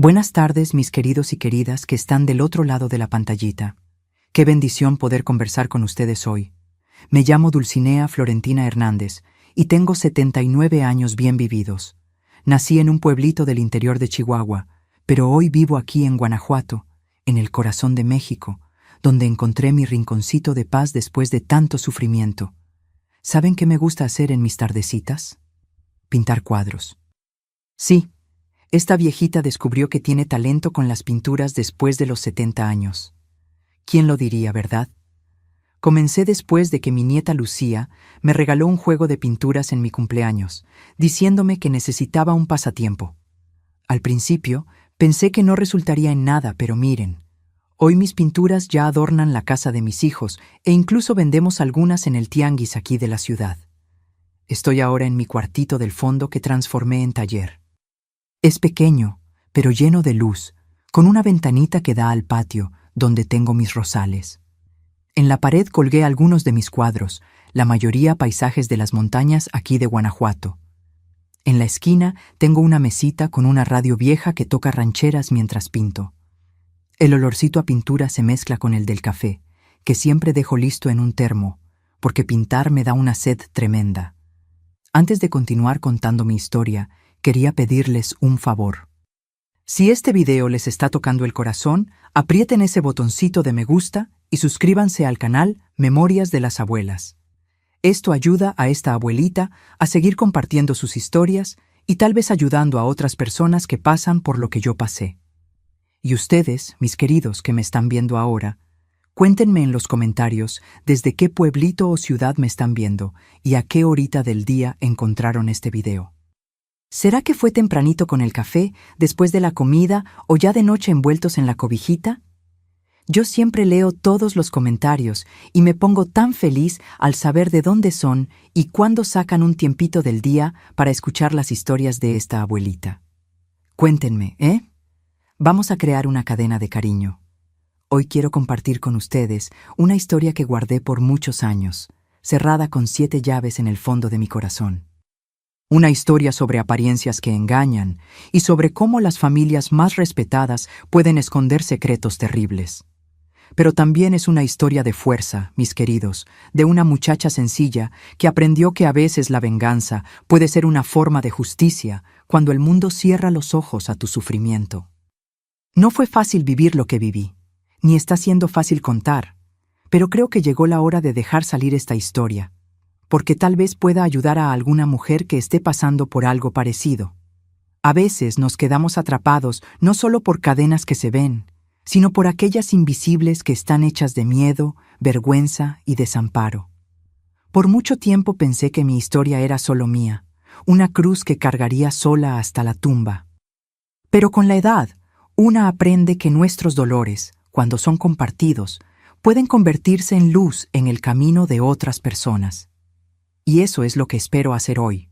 Buenas tardes, mis queridos y queridas que están del otro lado de la pantallita. Qué bendición poder conversar con ustedes hoy. Me llamo Dulcinea Florentina Hernández y tengo 79 años bien vividos. Nací en un pueblito del interior de Chihuahua, pero hoy vivo aquí en Guanajuato, en el corazón de México, donde encontré mi rinconcito de paz después de tanto sufrimiento. ¿Saben qué me gusta hacer en mis tardecitas? Pintar cuadros. Sí. Esta viejita descubrió que tiene talento con las pinturas después de los 70 años. ¿Quién lo diría, verdad? Comencé después de que mi nieta Lucía me regaló un juego de pinturas en mi cumpleaños, diciéndome que necesitaba un pasatiempo. Al principio, pensé que no resultaría en nada, pero miren, hoy mis pinturas ya adornan la casa de mis hijos e incluso vendemos algunas en el tianguis aquí de la ciudad. Estoy ahora en mi cuartito del fondo que transformé en taller. Es pequeño, pero lleno de luz, con una ventanita que da al patio, donde tengo mis rosales. En la pared colgué algunos de mis cuadros, la mayoría paisajes de las montañas aquí de Guanajuato. En la esquina tengo una mesita con una radio vieja que toca rancheras mientras pinto. El olorcito a pintura se mezcla con el del café, que siempre dejo listo en un termo, porque pintar me da una sed tremenda. Antes de continuar contando mi historia, quería pedirles un favor. Si este video les está tocando el corazón, aprieten ese botoncito de me gusta y suscríbanse al canal Memorias de las Abuelas. Esto ayuda a esta abuelita a seguir compartiendo sus historias y tal vez ayudando a otras personas que pasan por lo que yo pasé. Y ustedes, mis queridos que me están viendo ahora, cuéntenme en los comentarios desde qué pueblito o ciudad me están viendo y a qué horita del día encontraron este video. ¿Será que fue tempranito con el café, después de la comida o ya de noche envueltos en la cobijita? Yo siempre leo todos los comentarios y me pongo tan feliz al saber de dónde son y cuándo sacan un tiempito del día para escuchar las historias de esta abuelita. Cuéntenme, ¿eh? Vamos a crear una cadena de cariño. Hoy quiero compartir con ustedes una historia que guardé por muchos años, cerrada con 7 llaves en el fondo de mi corazón. Una historia sobre apariencias que engañan y sobre cómo las familias más respetadas pueden esconder secretos terribles. Pero también es una historia de fuerza, mis queridos, de una muchacha sencilla que aprendió que a veces la venganza puede ser una forma de justicia cuando el mundo cierra los ojos a tu sufrimiento. No fue fácil vivir lo que viví, ni está siendo fácil contar, pero creo que llegó la hora de dejar salir esta historia, porque tal vez pueda ayudar a alguna mujer que esté pasando por algo parecido. A veces nos quedamos atrapados no solo por cadenas que se ven, sino por aquellas invisibles que están hechas de miedo, vergüenza y desamparo. Por mucho tiempo pensé que mi historia era solo mía, una cruz que cargaría sola hasta la tumba. Pero con la edad, una aprende que nuestros dolores, cuando son compartidos, pueden convertirse en luz en el camino de otras personas. Y eso es lo que espero hacer hoy.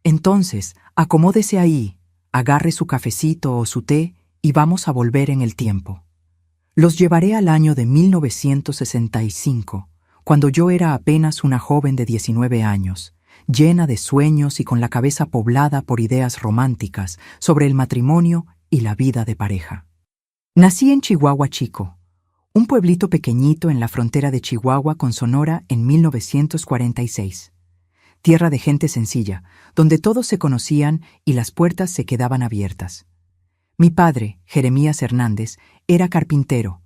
Entonces, acomódese ahí, agarre su cafecito o su té y vamos a volver en el tiempo. Los llevaré al año de 1965, cuando yo era apenas una joven de 19 años, llena de sueños y con la cabeza poblada por ideas románticas sobre el matrimonio y la vida de pareja. Nací en Chihuahua Chico, un pueblito pequeñito en la frontera de Chihuahua con Sonora en 1946. Tierra de gente sencilla, donde todos se conocían y las puertas se quedaban abiertas. Mi padre, Jeremías Hernández, era carpintero,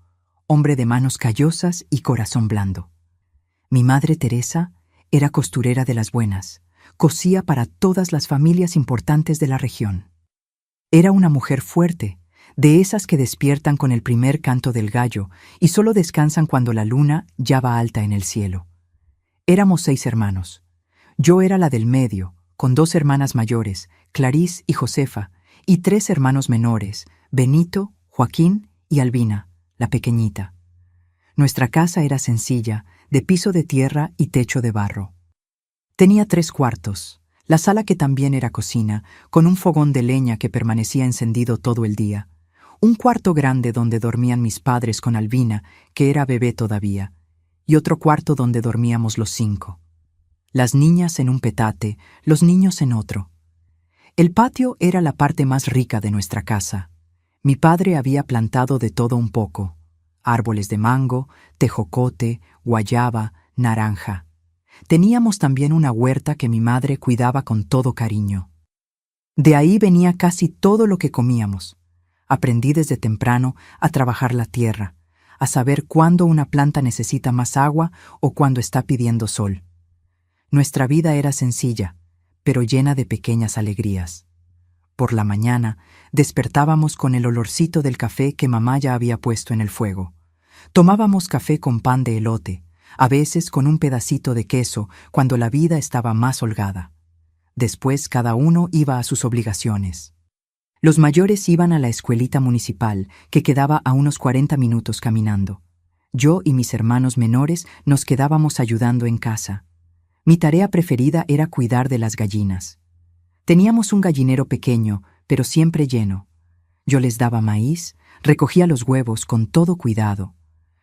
hombre de manos callosas y corazón blando. Mi madre, Teresa, era costurera de las buenas, cosía para todas las familias importantes de la región. Era una mujer fuerte, de esas que despiertan con el primer canto del gallo y solo descansan cuando la luna ya va alta en el cielo. Éramos 6 hermanos. Yo era la del medio, con 2 hermanas mayores, Clarís y Josefa, y 3 hermanos menores, Benito, Joaquín y Albina, la pequeñita. Nuestra casa era sencilla, de piso de tierra y techo de barro. Tenía 3 cuartos, la sala que también era cocina, con un fogón de leña que permanecía encendido todo el día, un cuarto grande donde dormían mis padres con Albina, que era bebé todavía, y otro cuarto donde dormíamos los 5. Las niñas en un petate, los niños en otro. El patio era la parte más rica de nuestra casa. Mi padre había plantado de todo un poco: árboles de mango, tejocote, guayaba, naranja. Teníamos también una huerta que mi madre cuidaba con todo cariño. De ahí venía casi todo lo que comíamos. Aprendí desde temprano a trabajar la tierra, a saber cuándo una planta necesita más agua o cuándo está pidiendo sol. Nuestra vida era sencilla, pero llena de pequeñas alegrías. Por la mañana, despertábamos con el olorcito del café que mamá ya había puesto en el fuego. Tomábamos café con pan de elote, a veces con un pedacito de queso cuando la vida estaba más holgada. Después cada uno iba a sus obligaciones. Los mayores iban a la escuelita municipal, que quedaba a unos 40 minutos caminando. Yo y mis hermanos menores nos quedábamos ayudando en casa. Mi tarea preferida era cuidar de las gallinas. Teníamos un gallinero pequeño, pero siempre lleno. Yo les daba maíz, recogía los huevos con todo cuidado.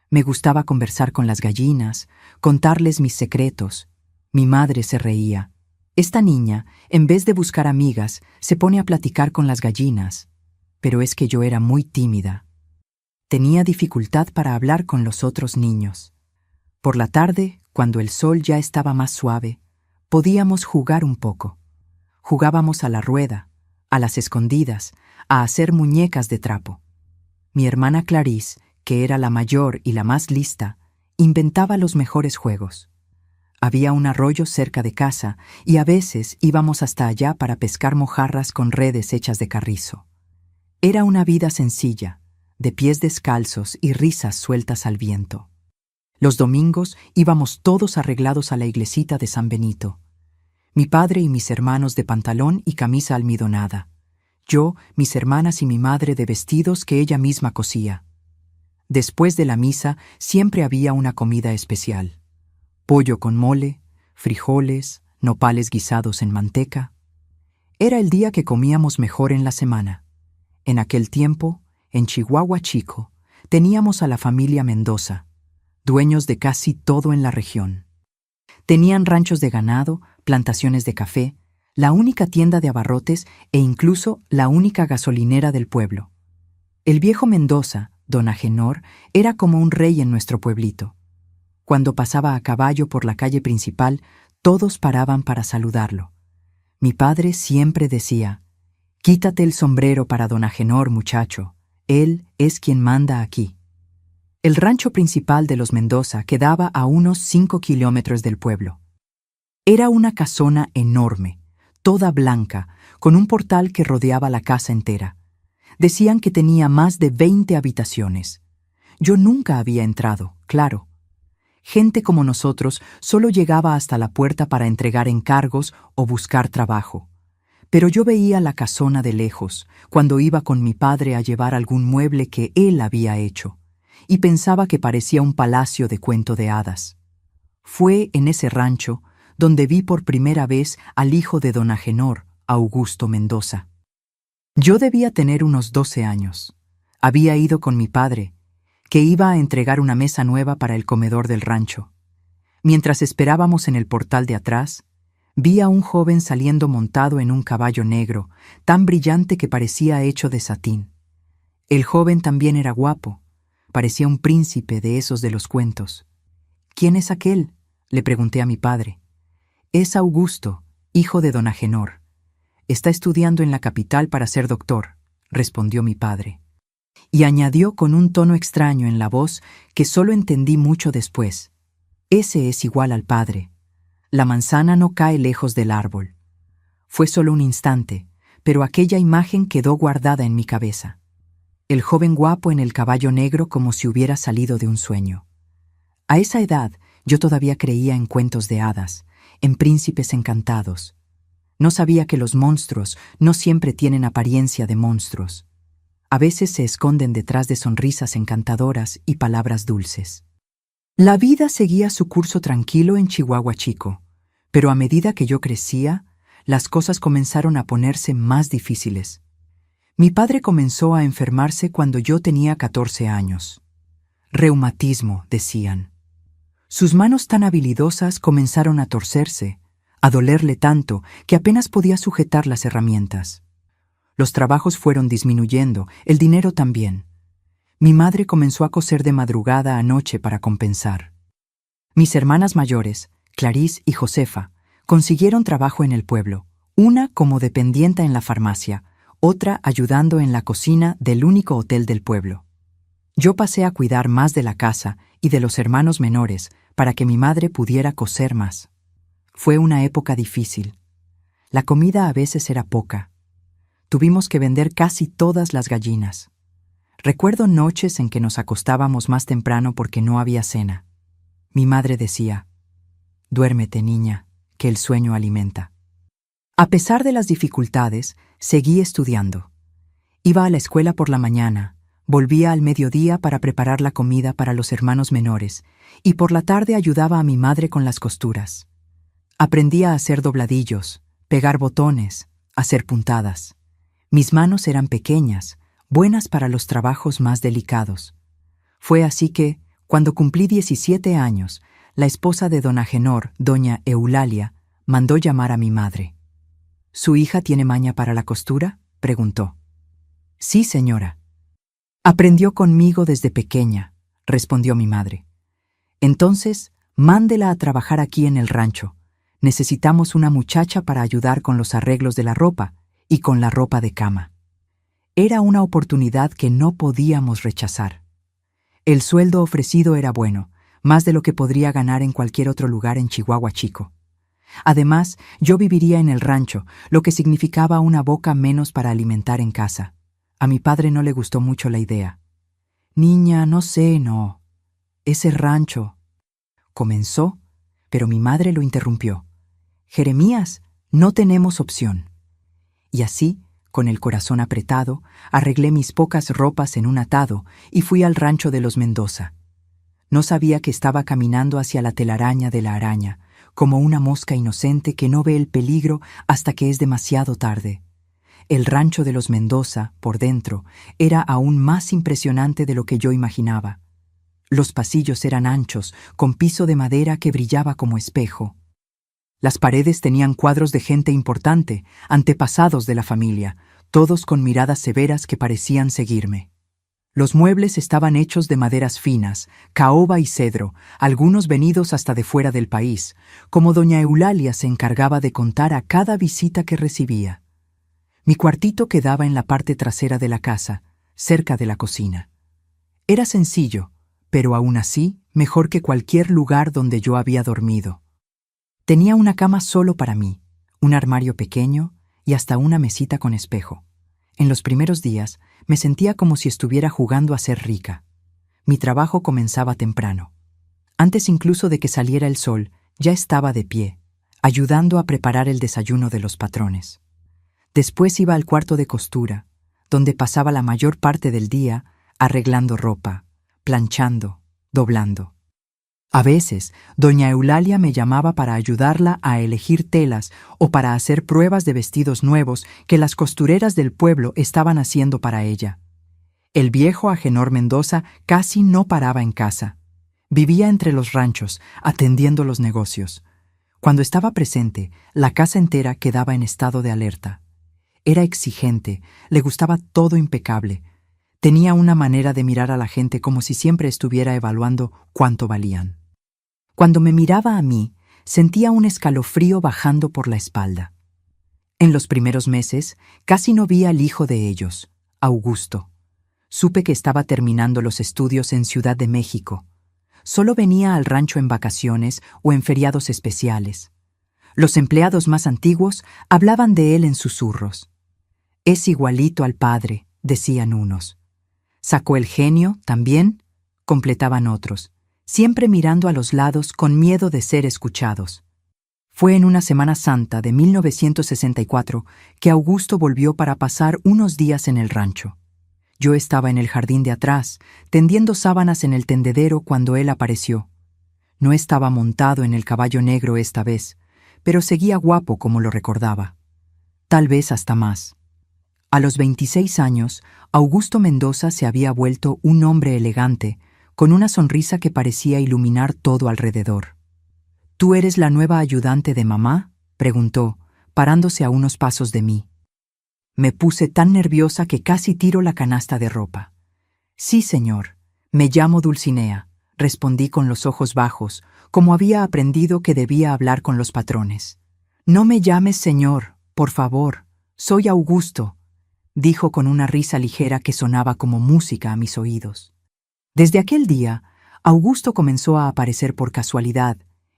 Me gustaba conversar con las gallinas, contarles mis secretos. Mi madre se reía. Esta niña, en vez de buscar amigas, se pone a platicar con las gallinas. Pero es que yo era muy tímida. Tenía dificultad para hablar con los otros niños. Por la tarde, cuando el sol ya estaba más suave, podíamos jugar un poco. Jugábamos a la rueda, a las escondidas, a hacer muñecas de trapo. Mi hermana Clarice, que era la mayor y la más lista, inventaba los mejores juegos. Había un arroyo cerca de casa y a veces íbamos hasta allá para pescar mojarras con redes hechas de carrizo. Era una vida sencilla, de pies descalzos y risas sueltas al viento. Los domingos íbamos todos arreglados a la iglesita de San Benito. Mi padre y mis hermanos de pantalón y camisa almidonada. Yo, mis hermanas y mi madre de vestidos que ella misma cosía. Después de la misa siempre había una comida especial: pollo con mole, frijoles, nopales guisados en manteca. Era el día que comíamos mejor en la semana. En aquel tiempo, en Chihuahua Chico, teníamos a la familia Mendoza, dueños de casi todo en la región. Tenían ranchos de ganado, plantaciones de café, la única tienda de abarrotes e incluso la única gasolinera del pueblo. El viejo Mendoza, don Agenor, era como un rey en nuestro pueblito. Cuando pasaba a caballo por la calle principal, todos paraban para saludarlo. Mi padre siempre decía: «Quítate el sombrero para don Agenor, muchacho. Él es quien manda aquí». El rancho principal de los Mendoza quedaba a unos 5 kilómetros del pueblo. Era una casona enorme, toda blanca, con un portal que rodeaba la casa entera. Decían que tenía más de 20 habitaciones. Yo nunca había entrado, claro. Gente como nosotros solo llegaba hasta la puerta para entregar encargos o buscar trabajo. Pero yo veía la casona de lejos, cuando iba con mi padre a llevar algún mueble que él había hecho, y pensaba que parecía un palacio de cuento de hadas. Fue en ese rancho donde vi por primera vez al hijo de don Agenor, Augusto Mendoza. Yo debía tener unos 12 años. Había ido con mi padre, que iba a entregar una mesa nueva para el comedor del rancho. Mientras esperábamos en el portal de atrás, vi a un joven saliendo montado en un caballo negro, tan brillante que parecía hecho de satín. El joven también era guapo, parecía un príncipe de esos de los cuentos. «¿Quién es aquel?», le pregunté a mi padre. «Es Augusto, hijo de don Agenor. Está estudiando en la capital para ser doctor», respondió mi padre. Y añadió con un tono extraño en la voz que solo entendí mucho después: «Ese es igual al padre. La manzana no cae lejos del árbol». Fue solo un instante, pero aquella imagen quedó guardada en mi cabeza. El joven guapo en el caballo negro como si hubiera salido de un sueño. A esa edad yo todavía creía en cuentos de hadas, en príncipes encantados. No sabía que los monstruos no siempre tienen apariencia de monstruos. A veces se esconden detrás de sonrisas encantadoras y palabras dulces. La vida seguía su curso tranquilo en Chihuahua Chico, pero a medida que yo crecía, las cosas comenzaron a ponerse más difíciles. Mi padre comenzó a enfermarse cuando yo tenía 14 años. Reumatismo, decían. Sus manos tan habilidosas comenzaron a torcerse, a dolerle tanto que apenas podía sujetar las herramientas. Los trabajos fueron disminuyendo, el dinero también. Mi madre comenzó a coser de madrugada a noche para compensar. Mis hermanas mayores, Clarice y Josefa, consiguieron trabajo en el pueblo, una como dependienta en la farmacia, otra ayudando en la cocina del único hotel del pueblo. Yo pasé a cuidar más de la casa y de los hermanos menores para que mi madre pudiera coser más. Fue una época difícil. La comida a veces era poca. Tuvimos que vender casi todas las gallinas. Recuerdo noches en que nos acostábamos más temprano porque no había cena. Mi madre decía: «Duérmete, niña, que el sueño alimenta». A pesar de las dificultades, seguí estudiando. Iba a la escuela por la mañana, volvía al mediodía para preparar la comida para los hermanos menores y por la tarde ayudaba a mi madre con las costuras. Aprendí a hacer dobladillos, pegar botones, hacer puntadas. Mis manos eran pequeñas, buenas para los trabajos más delicados. Fue así que, cuando cumplí 17 años, la esposa de don Agenor, doña Eulalia, mandó llamar a mi madre. «¿Su hija tiene maña para la costura?», preguntó. «Sí, señora». «Aprendió conmigo desde pequeña», respondió mi madre. «Entonces, mándela a trabajar aquí en el rancho. Necesitamos una muchacha para ayudar con los arreglos de la ropa y con la ropa de cama». Era una oportunidad que no podíamos rechazar. El sueldo ofrecido era bueno, más de lo que podría ganar en cualquier otro lugar en Chihuahua Chico. Además, yo viviría en el rancho, lo que significaba una boca menos para alimentar en casa. A mi padre no le gustó mucho la idea. «Niña, no sé, no. Ese rancho», comenzó, pero mi madre lo interrumpió. «Jeremías, no tenemos opción». Y así, con el corazón apretado, arreglé mis pocas ropas en un atado y fui al rancho de los Mendoza. No sabía que estaba caminando hacia la telaraña de la araña, como una mosca inocente que no ve el peligro hasta que es demasiado tarde. El rancho de los Mendoza, por dentro, era aún más impresionante de lo que yo imaginaba. Los pasillos eran anchos, con piso de madera que brillaba como espejo. Las paredes tenían cuadros de gente importante, antepasados de la familia, todos con miradas severas que parecían seguirme. Los muebles estaban hechos de maderas finas, caoba y cedro, algunos venidos hasta de fuera del país, como doña Eulalia se encargaba de contar a cada visita que recibía. Mi cuartito quedaba en la parte trasera de la casa, cerca de la cocina. Era sencillo, pero aún así mejor que cualquier lugar donde yo había dormido. Tenía una cama solo para mí, un armario pequeño y hasta una mesita con espejo. En los primeros días me sentía como si estuviera jugando a ser rica. Mi trabajo comenzaba temprano. Antes incluso de que saliera el sol, ya estaba de pie, ayudando a preparar el desayuno de los patrones. Después iba al cuarto de costura, donde pasaba la mayor parte del día arreglando ropa, planchando, doblando. A veces, doña Eulalia me llamaba para ayudarla a elegir telas o para hacer pruebas de vestidos nuevos que las costureras del pueblo estaban haciendo para ella. El viejo Agenor Mendoza casi no paraba en casa. Vivía entre los ranchos, atendiendo los negocios. Cuando estaba presente, la casa entera quedaba en estado de alerta. Era exigente, le gustaba todo impecable. Tenía una manera de mirar a la gente como si siempre estuviera evaluando cuánto valían. Cuando me miraba a mí, sentía un escalofrío bajando por la espalda. En los primeros meses, casi no vi al hijo de ellos, Augusto. Supe que estaba terminando los estudios en Ciudad de México. Solo venía al rancho en vacaciones o en feriados especiales. Los empleados más antiguos hablaban de él en susurros. «Es igualito al padre», decían unos. «¿Sacó el genio también?», completaban otros, siempre mirando a los lados con miedo de ser escuchados. Fue en una Semana Santa de 1964 que Augusto volvió para pasar unos días en el rancho. Yo estaba en el jardín de atrás, tendiendo sábanas en el tendedero cuando él apareció. No estaba montado en el caballo negro esta vez, pero seguía guapo como lo recordaba. Tal vez hasta más. A los 26 años, Augusto Mendoza se había vuelto un hombre elegante, con una sonrisa que parecía iluminar todo alrededor. «¿Tú eres la nueva ayudante de mamá?», preguntó, parándose a unos pasos de mí. Me puse tan nerviosa que casi tiro la canasta de ropa. Sí, señor. Me llamo Dulcinea, respondí con los ojos bajos, como había aprendido que debía hablar con los patrones. No me llames señor, por favor. Soy Augusto, dijo con una risa ligera que sonaba como música a mis oídos. Desde aquel día, Augusto comenzó a aparecer por casualidad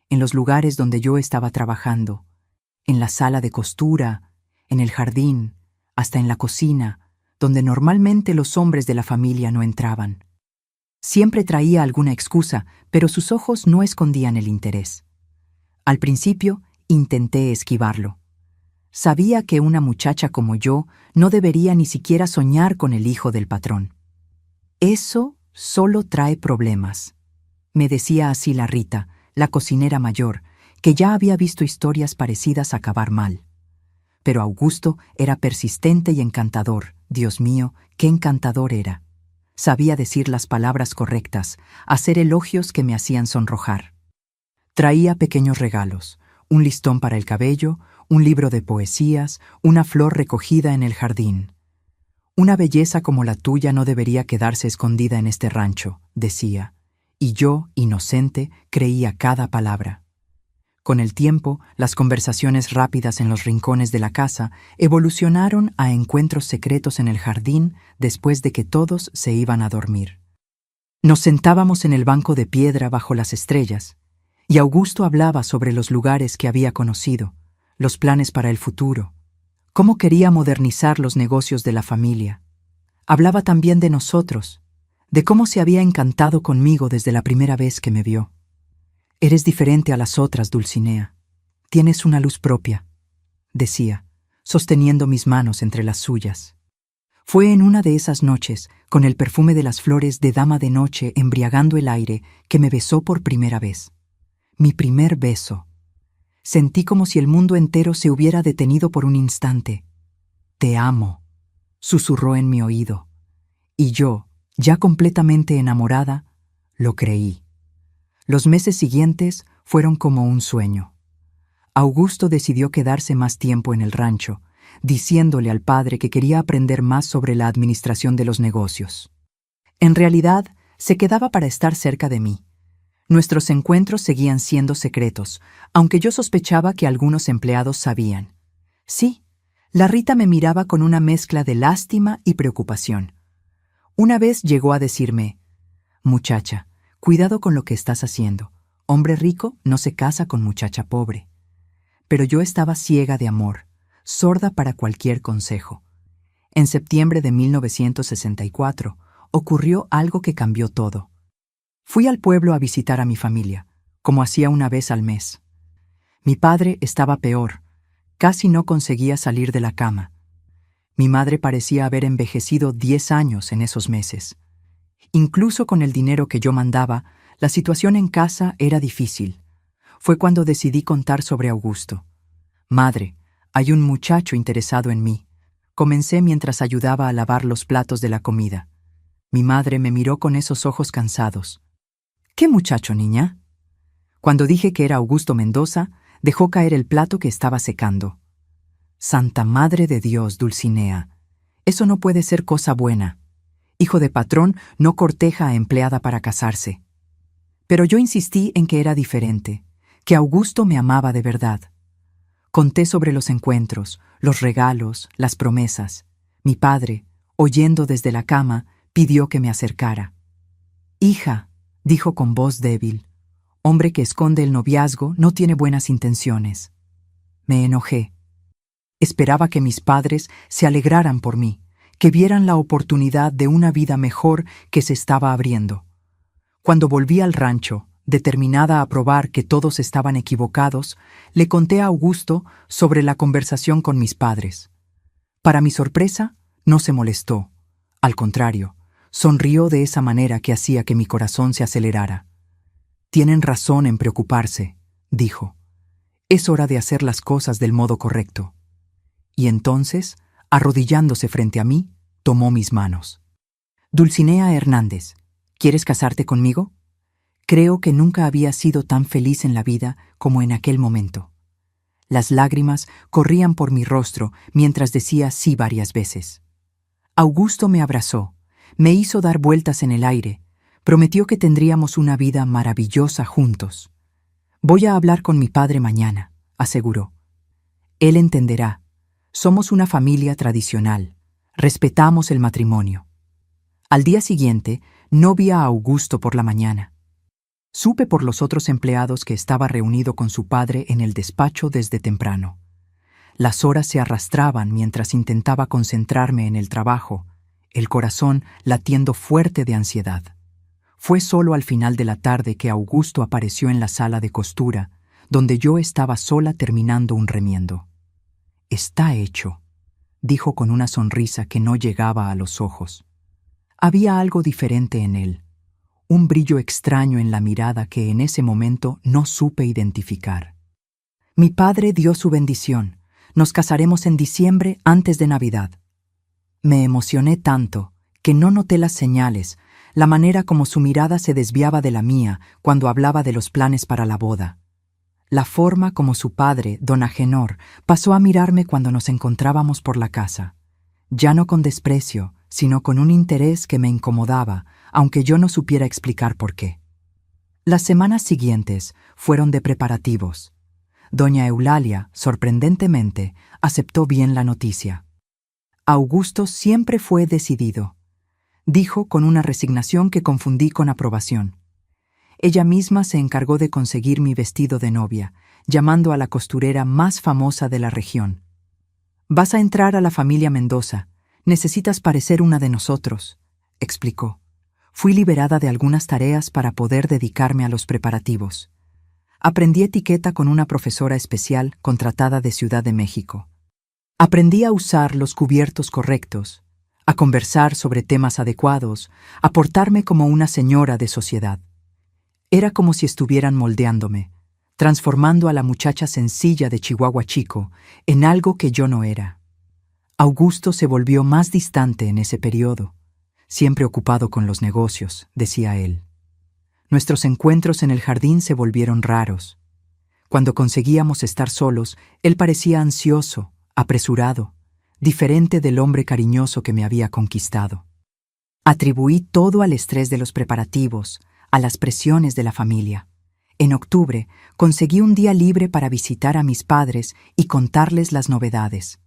en los lugares donde yo estaba trabajando, en la sala de costura, en el jardín, hasta en la cocina, donde normalmente los hombres de la familia no entraban. Siempre traía alguna excusa, pero sus ojos no escondían el interés. Al principio, intenté esquivarlo. Sabía que una muchacha como yo no debería ni siquiera soñar con el hijo del patrón. Eso solo trae problemas, me decía así la Rita, la cocinera mayor, que ya había visto historias parecidas acabar mal. Pero Augusto era persistente y encantador. Dios mío, qué encantador era. Sabía decir las palabras correctas, hacer elogios que me hacían sonrojar. Traía pequeños regalos, un listón para el cabello, un libro de poesías, una flor recogida en el jardín. Una belleza como la tuya no debería quedarse escondida en este rancho, decía, y yo, inocente, creía cada palabra. Con el tiempo, las conversaciones rápidas en los rincones de la casa evolucionaron a encuentros secretos en el jardín después de que todos se iban a dormir. Nos sentábamos en el banco de piedra bajo las estrellas, y Augusto hablaba sobre los lugares que había conocido, los planes para el futuro, cómo quería modernizar los negocios de la familia. Hablaba también de nosotros, de cómo se había encantado conmigo desde la primera vez que me vio. Eres diferente a las otras, Dulcinea. Tienes una luz propia, decía, sosteniendo mis manos entre las suyas. Fue en una de esas noches, con el perfume de las flores de dama de noche embriagando el aire, que me besó por primera vez. Mi primer beso. Sentí como si el mundo entero se hubiera detenido por un instante. Te amo, susurró en mi oído. Y yo, ya completamente enamorada, lo creí. Los meses siguientes fueron como un sueño. Augusto decidió quedarse más tiempo en el rancho, diciéndole al padre que quería aprender más sobre la administración de los negocios. En realidad, se quedaba para estar cerca de mí. Nuestros encuentros seguían siendo secretos, aunque yo sospechaba que algunos empleados sabían. Sí, la Rita me miraba con una mezcla de lástima y preocupación. Una vez llegó a decirme, «Muchacha, cuidado con lo que estás haciendo. Hombre rico no se casa con muchacha pobre». Pero yo estaba ciega de amor, sorda para cualquier consejo. En septiembre de 1964 ocurrió algo que cambió todo. Fui al pueblo a visitar a mi familia, como hacía una vez al mes. Mi padre estaba peor, casi no conseguía salir de la cama. Mi madre parecía haber envejecido 10 años en esos meses. Incluso con el dinero que yo mandaba, la situación en casa era difícil. Fue cuando decidí contar sobre Augusto. «Madre, hay un muchacho interesado en mí», comencé mientras ayudaba a lavar los platos de la comida. Mi madre me miró con esos ojos cansados. «¿Qué muchacho, niña?». Cuando dije que era Augusto Mendoza, dejó caer el plato que estaba secando. «Santa Madre de Dios, Dulcinea, eso no puede ser cosa buena. Hijo de patrón no corteja a empleada para casarse». Pero yo insistí en que era diferente, que Augusto me amaba de verdad. Conté sobre los encuentros, los regalos, las promesas. Mi padre, oyendo desde la cama, pidió que me acercara. «Hija», dijo con voz débil, «hombre que esconde el noviazgo no tiene buenas intenciones». Me enojé. Esperaba que mis padres se alegraran por mí, que vieran la oportunidad de una vida mejor que se estaba abriendo. Cuando volví al rancho, determinada a probar que todos estaban equivocados, le conté a Augusto sobre la conversación con mis padres. Para mi sorpresa, no se molestó. Al contrario, sonrió de esa manera que hacía que mi corazón se acelerara. «Tienen razón en preocuparse», dijo. «Es hora de hacer las cosas del modo correcto». Y entonces, arrodillándose frente a mí, tomó mis manos. «Dulcinea Hernández, ¿quieres casarte conmigo?». Creo que nunca había sido tan feliz en la vida como en aquel momento. Las lágrimas corrían por mi rostro mientras decía sí varias veces. Augusto me abrazó, me hizo dar vueltas en el aire, prometió que tendríamos una vida maravillosa juntos. Voy a hablar con mi padre mañana, aseguró. Él entenderá. Somos una familia tradicional. Respetamos el matrimonio. Al día siguiente, no vi a Augusto por la mañana. Supe por los otros empleados que estaba reunido con su padre en el despacho desde temprano. Las horas se arrastraban mientras intentaba concentrarme en el trabajo, el corazón latiendo fuerte de ansiedad. Fue solo al final de la tarde que Augusto apareció en la sala de costura, donde yo estaba sola terminando un remiendo. «Está hecho», dijo con una sonrisa que no llegaba a los ojos. Había algo diferente en él, un brillo extraño en la mirada que en ese momento no supe identificar. Mi padre dio su bendición. Nos casaremos en diciembre antes de Navidad. Me emocioné tanto que no noté las señales, la manera como su mirada se desviaba de la mía cuando hablaba de los planes para la boda. La forma como su padre, don Agenor, pasó a mirarme cuando nos encontrábamos por la casa. Ya no con desprecio, sino con un interés que me incomodaba, aunque yo no supiera explicar por qué. Las semanas siguientes fueron de preparativos. Doña Eulalia, sorprendentemente, aceptó bien la noticia. Augusto siempre fue decidido, dijo con una resignación que confundí con aprobación. Ella misma se encargó de conseguir mi vestido de novia, llamando a la costurera más famosa de la región. «Vas a entrar a la familia Mendoza. Necesitas parecer una de nosotros», explicó. Fui liberada de algunas tareas para poder dedicarme a los preparativos. Aprendí etiqueta con una profesora especial contratada de Ciudad de México. Aprendí a usar los cubiertos correctos, a conversar sobre temas adecuados, a portarme como una señora de sociedad. Era como si estuvieran moldeándome, transformando a la muchacha sencilla de Chihuahua Chico en algo que yo no era. Augusto se volvió más distante en ese periodo, siempre ocupado con los negocios, decía él. Nuestros encuentros en el jardín se volvieron raros. Cuando conseguíamos estar solos, él parecía ansioso, apresurado, diferente del hombre cariñoso que me había conquistado. Atribuí todo al estrés de los preparativos, a las presiones de la familia. En octubre, conseguí un día libre para visitar a mis padres y contarles las novedades.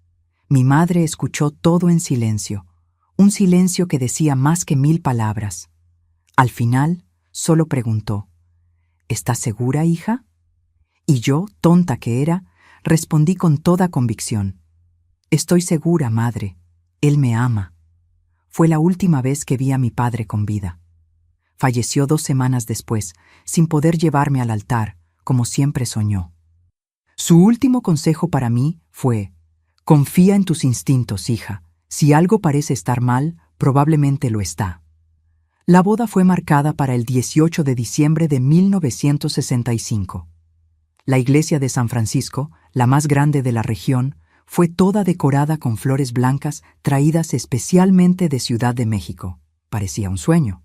Mi madre escuchó todo en silencio, un silencio que decía más que 1000 palabras. Al final, solo preguntó: «¿Estás segura, hija?» Y yo, tonta que era, respondí con toda convicción: «Estoy segura, madre. Él me ama». Fue la última vez que vi a mi padre con vida. Falleció 2 semanas después, sin poder llevarme al altar, como siempre soñó. Su último consejo para mí fue: «Confía en tus instintos, hija. Si algo parece estar mal, probablemente lo está». La boda fue marcada para el 18 de diciembre de 1965. La iglesia de San Francisco, la más grande de la región, fue toda decorada con flores blancas traídas especialmente de Ciudad de México. Parecía un sueño.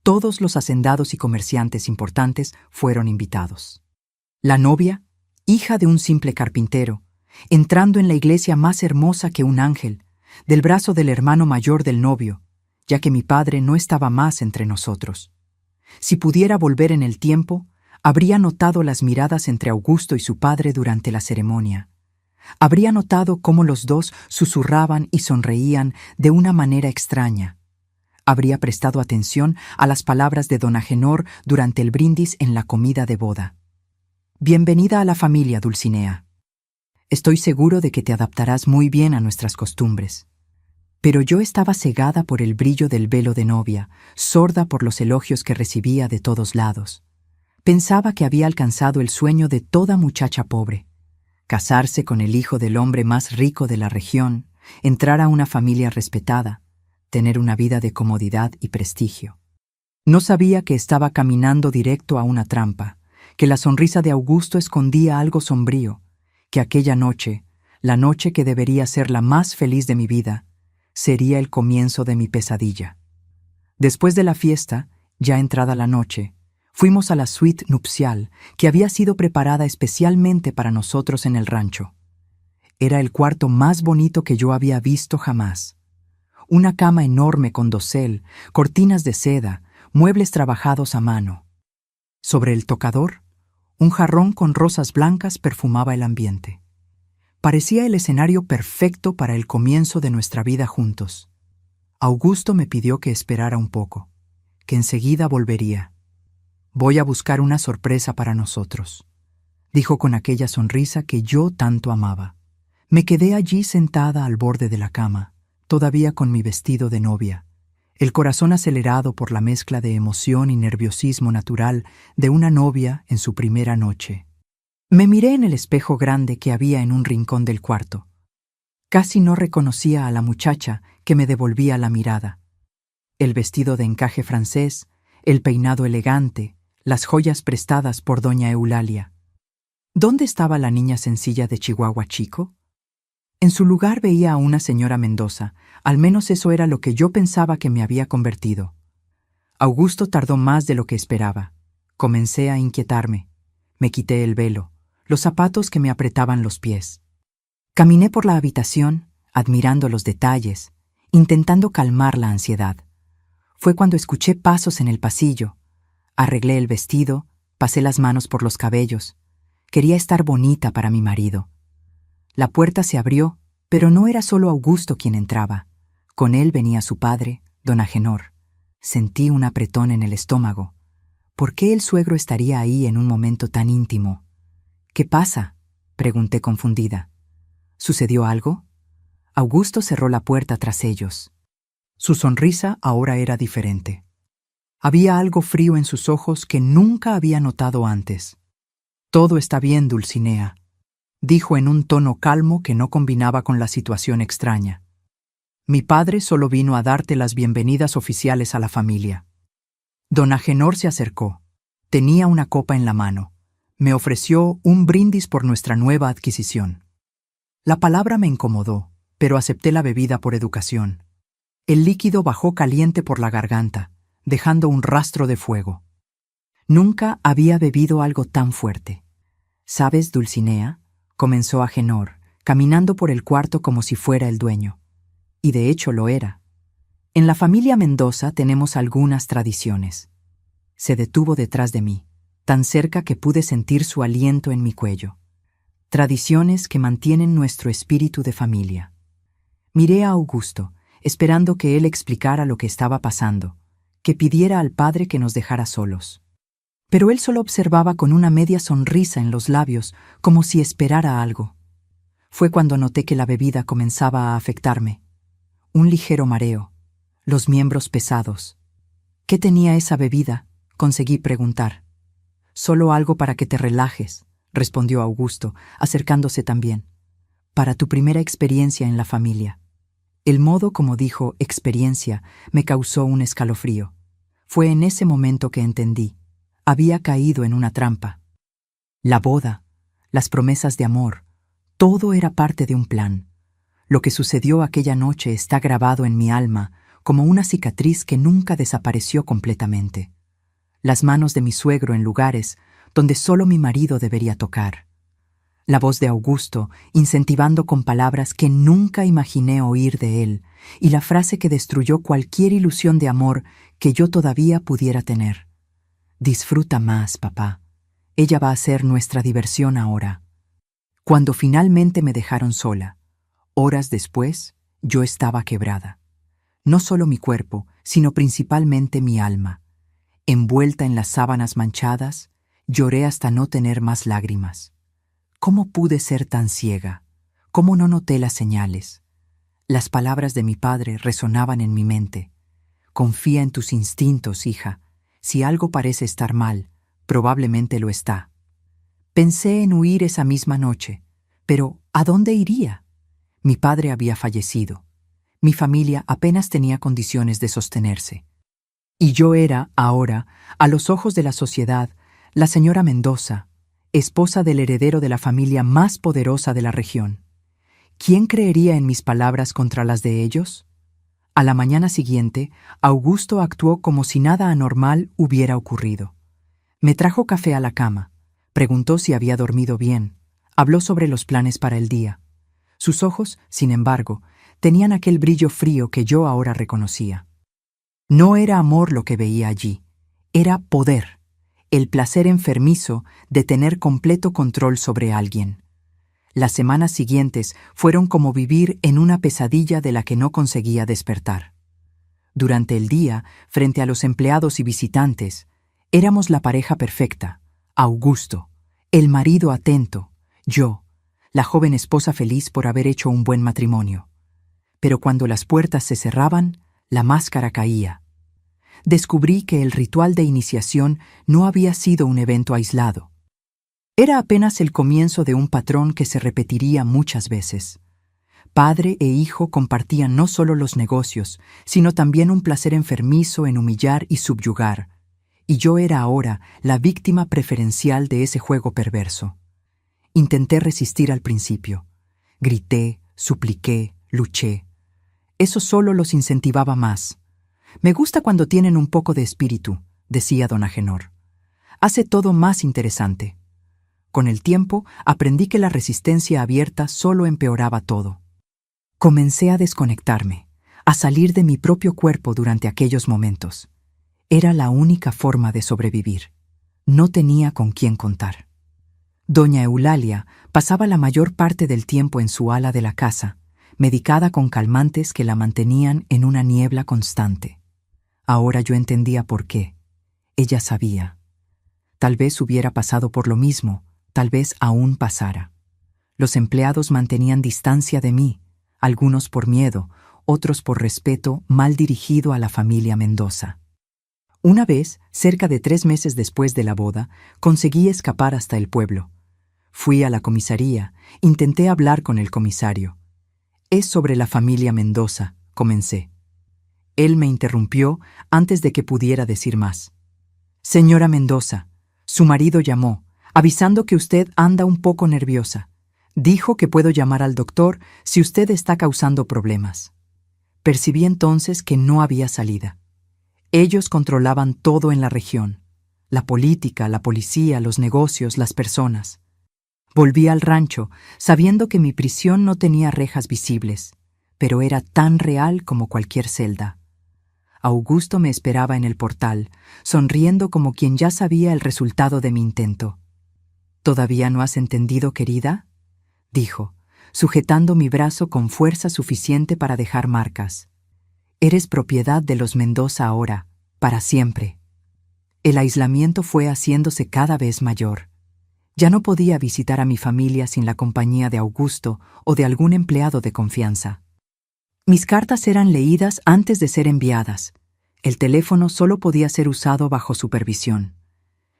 Todos los hacendados y comerciantes importantes fueron invitados. La novia, hija de un simple carpintero, entrando en la iglesia más hermosa que un ángel, del brazo del hermano mayor del novio, ya que mi padre no estaba más entre nosotros. Si pudiera volver en el tiempo, habría notado las miradas entre Augusto y su padre durante la ceremonia. Habría notado cómo los dos susurraban y sonreían de una manera extraña. Habría prestado atención a las palabras de don Agenor durante el brindis en la comida de boda. «Bienvenida a la familia, Dulcinea. Estoy seguro de que te adaptarás muy bien a nuestras costumbres». Pero yo estaba cegada por el brillo del velo de novia, sorda por los elogios que recibía de todos lados. Pensaba que había alcanzado el sueño de toda muchacha pobre: casarse con el hijo del hombre más rico de la región, entrar a una familia respetada, tener una vida de comodidad y prestigio. No sabía que estaba caminando directo a una trampa, que la sonrisa de Augusto escondía algo sombrío, que aquella noche, la noche que debería ser la más feliz de mi vida, sería el comienzo de mi pesadilla. Después de la fiesta, ya entrada la noche, Fuimos a la suite nupcial, que había sido preparada especialmente para nosotros en el rancho. Era el cuarto más bonito que yo había visto jamás. Una cama enorme con dosel, cortinas de seda, muebles trabajados a mano. Sobre el tocador, un jarrón con rosas blancas perfumaba el ambiente. Parecía el escenario perfecto para el comienzo de nuestra vida juntos. Augusto me pidió que esperara un poco, que enseguida volvería. «Voy a buscar una sorpresa para nosotros», dijo con aquella sonrisa que yo tanto amaba. Me quedé allí sentada al borde de la cama, todavía con mi vestido de novia, el corazón acelerado por la mezcla de emoción y nerviosismo natural de una novia en su primera noche. Me miré en el espejo grande que había en un rincón del cuarto. Casi no reconocía a la muchacha que me devolvía la mirada. El vestido de encaje francés, el peinado elegante, las joyas prestadas por doña Eulalia. ¿Dónde estaba la niña sencilla de Chihuahua Chico? En su lugar veía a una señora Mendoza, al menos eso era lo que yo pensaba que me había convertido. Augusto tardó más de lo que esperaba. Comencé a inquietarme. Me quité el velo, los zapatos que me apretaban los pies. Caminé por la habitación, admirando los detalles, intentando calmar la ansiedad. Fue cuando escuché pasos en el pasillo. Arreglé el vestido, pasé las manos por los cabellos. Quería estar bonita para mi marido. La puerta se abrió, pero no era solo Augusto quien entraba. Con él venía su padre, don Agenor. Sentí un apretón en el estómago. ¿Por qué el suegro estaría ahí en un momento tan íntimo? «¿Qué pasa?», pregunté confundida. ¿Sucedió algo? Augusto cerró la puerta tras ellos. Su sonrisa ahora era diferente. Había algo frío en sus ojos que nunca había notado antes. «Todo está bien, Dulcinea», dijo en un tono calmo que no combinaba con la situación extraña. «Mi padre solo vino a darte las bienvenidas oficiales a la familia». Don Agenor se acercó. Tenía una copa en la mano. Me ofreció un brindis por nuestra nueva adquisición. La palabra me incomodó, pero acepté la bebida por educación. El líquido bajó caliente por la garganta, dejando un rastro de fuego. Nunca había bebido algo tan fuerte. «¿Sabes, Dulcinea?», comenzó Agenor, caminando por el cuarto como si fuera el dueño. Y de hecho lo era. «En la familia Mendoza tenemos algunas tradiciones». Se detuvo detrás de mí, tan cerca que pude sentir su aliento en mi cuello. Tradiciones que mantienen nuestro espíritu de familia. Miré a Augusto, esperando que él explicara lo que estaba pasando, que pidiera al padre que nos dejara solos. Pero él solo observaba con una media sonrisa en los labios, como si esperara algo. Fue cuando noté que la bebida comenzaba a afectarme. Un ligero mareo, los miembros pesados. «¿Qué tenía esa bebida?», conseguí preguntar. «Solo algo para que te relajes», respondió Augusto, acercándose también. «Para tu primera experiencia en la familia». El modo como dijo «experiencia» me causó un escalofrío. Fue en ese momento que entendí. Había caído en una trampa. La boda, las promesas de amor, todo era parte de un plan. Lo que sucedió aquella noche está grabado en mi alma como una cicatriz que nunca desapareció completamente. Las manos de mi suegro en lugares donde solo mi marido debería tocar. La voz de Augusto incentivando con palabras que nunca imaginé oír de él, y la frase que destruyó cualquier ilusión de amor que yo todavía pudiera tener. «Disfruta más, papá. Ella va a ser nuestra diversión ahora». Cuando finalmente me dejaron sola, horas después, yo estaba quebrada. No solo mi cuerpo, sino principalmente mi alma. Envuelta en las sábanas manchadas, lloré hasta no tener más lágrimas. ¿Cómo pude ser tan ciega? ¿Cómo no noté las señales? Las palabras de mi padre resonaban en mi mente. «Confía en tus instintos, hija. Si algo parece estar mal, probablemente lo está». Pensé en huir esa misma noche, pero ¿a dónde iría? Mi padre había fallecido. Mi familia apenas tenía condiciones de sostenerse. Y yo era, ahora, a los ojos de la sociedad, la señora Mendoza, esposa del heredero de la familia más poderosa de la región. ¿Quién creería en mis palabras contra las de ellos? A la mañana siguiente, Augusto actuó como si nada anormal hubiera ocurrido. Me trajo café a la cama, preguntó si había dormido bien, habló sobre los planes para el día. Sus ojos, sin embargo, tenían aquel brillo frío que yo ahora reconocía. No era amor lo que veía allí, era poder, el placer enfermizo de tener completo control sobre alguien. Las semanas siguientes fueron como vivir en una pesadilla de la que no conseguía despertar. Durante el día, frente a los empleados y visitantes, éramos la pareja perfecta, Augusto, el marido atento, yo, la joven esposa feliz por haber hecho un buen matrimonio. Pero cuando las puertas se cerraban, la máscara caía. Descubrí que el ritual de iniciación no había sido un evento aislado. Era apenas el comienzo de un patrón que se repetiría muchas veces. Padre e hijo compartían no solo los negocios, sino también un placer enfermizo en humillar y subyugar, y yo era ahora la víctima preferencial de ese juego perverso. Intenté resistir al principio. Grité, supliqué, luché. Eso solo los incentivaba más. «Me gusta cuando tienen un poco de espíritu», decía don Agenor. «Hace todo más interesante». Con el tiempo, aprendí que la resistencia abierta solo empeoraba todo. Comencé a desconectarme, a salir de mi propio cuerpo durante aquellos momentos. Era la única forma de sobrevivir. No tenía con quién contar. Doña Eulalia pasaba la mayor parte del tiempo en su ala de la casa, medicada con calmantes que la mantenían en una niebla constante. Ahora yo entendía por qué. Ella sabía. Tal vez hubiera pasado por lo mismo, tal vez aún pasara. Los empleados mantenían distancia de mí, algunos por miedo, otros por respeto mal dirigido a la familia Mendoza. Una vez, cerca de 3 meses después de la boda, conseguí escapar hasta el pueblo. Fui a la comisaría, intenté hablar con el comisario. «Es sobre la familia Mendoza», comencé. Él me interrumpió antes de que pudiera decir más. «Señora Mendoza, su marido llamó, avisando que usted anda un poco nerviosa. Dijo que puedo llamar al doctor si usted está causando problemas». Percibí entonces que no había salida. Ellos controlaban todo en la región: la política, la policía, los negocios, las personas. Volví al rancho, sabiendo que mi prisión no tenía rejas visibles, pero era tan real como cualquier celda. Augusto me esperaba en el portal, sonriendo como quien ya sabía el resultado de mi intento. «¿Todavía no has entendido, querida?», dijo, sujetando mi brazo con fuerza suficiente para dejar marcas. «Eres propiedad de los Mendoza ahora, para siempre». El aislamiento fue haciéndose cada vez mayor. Ya no podía visitar a mi familia sin la compañía de Augusto o de algún empleado de confianza. Mis cartas eran leídas antes de ser enviadas. El teléfono solo podía ser usado bajo supervisión.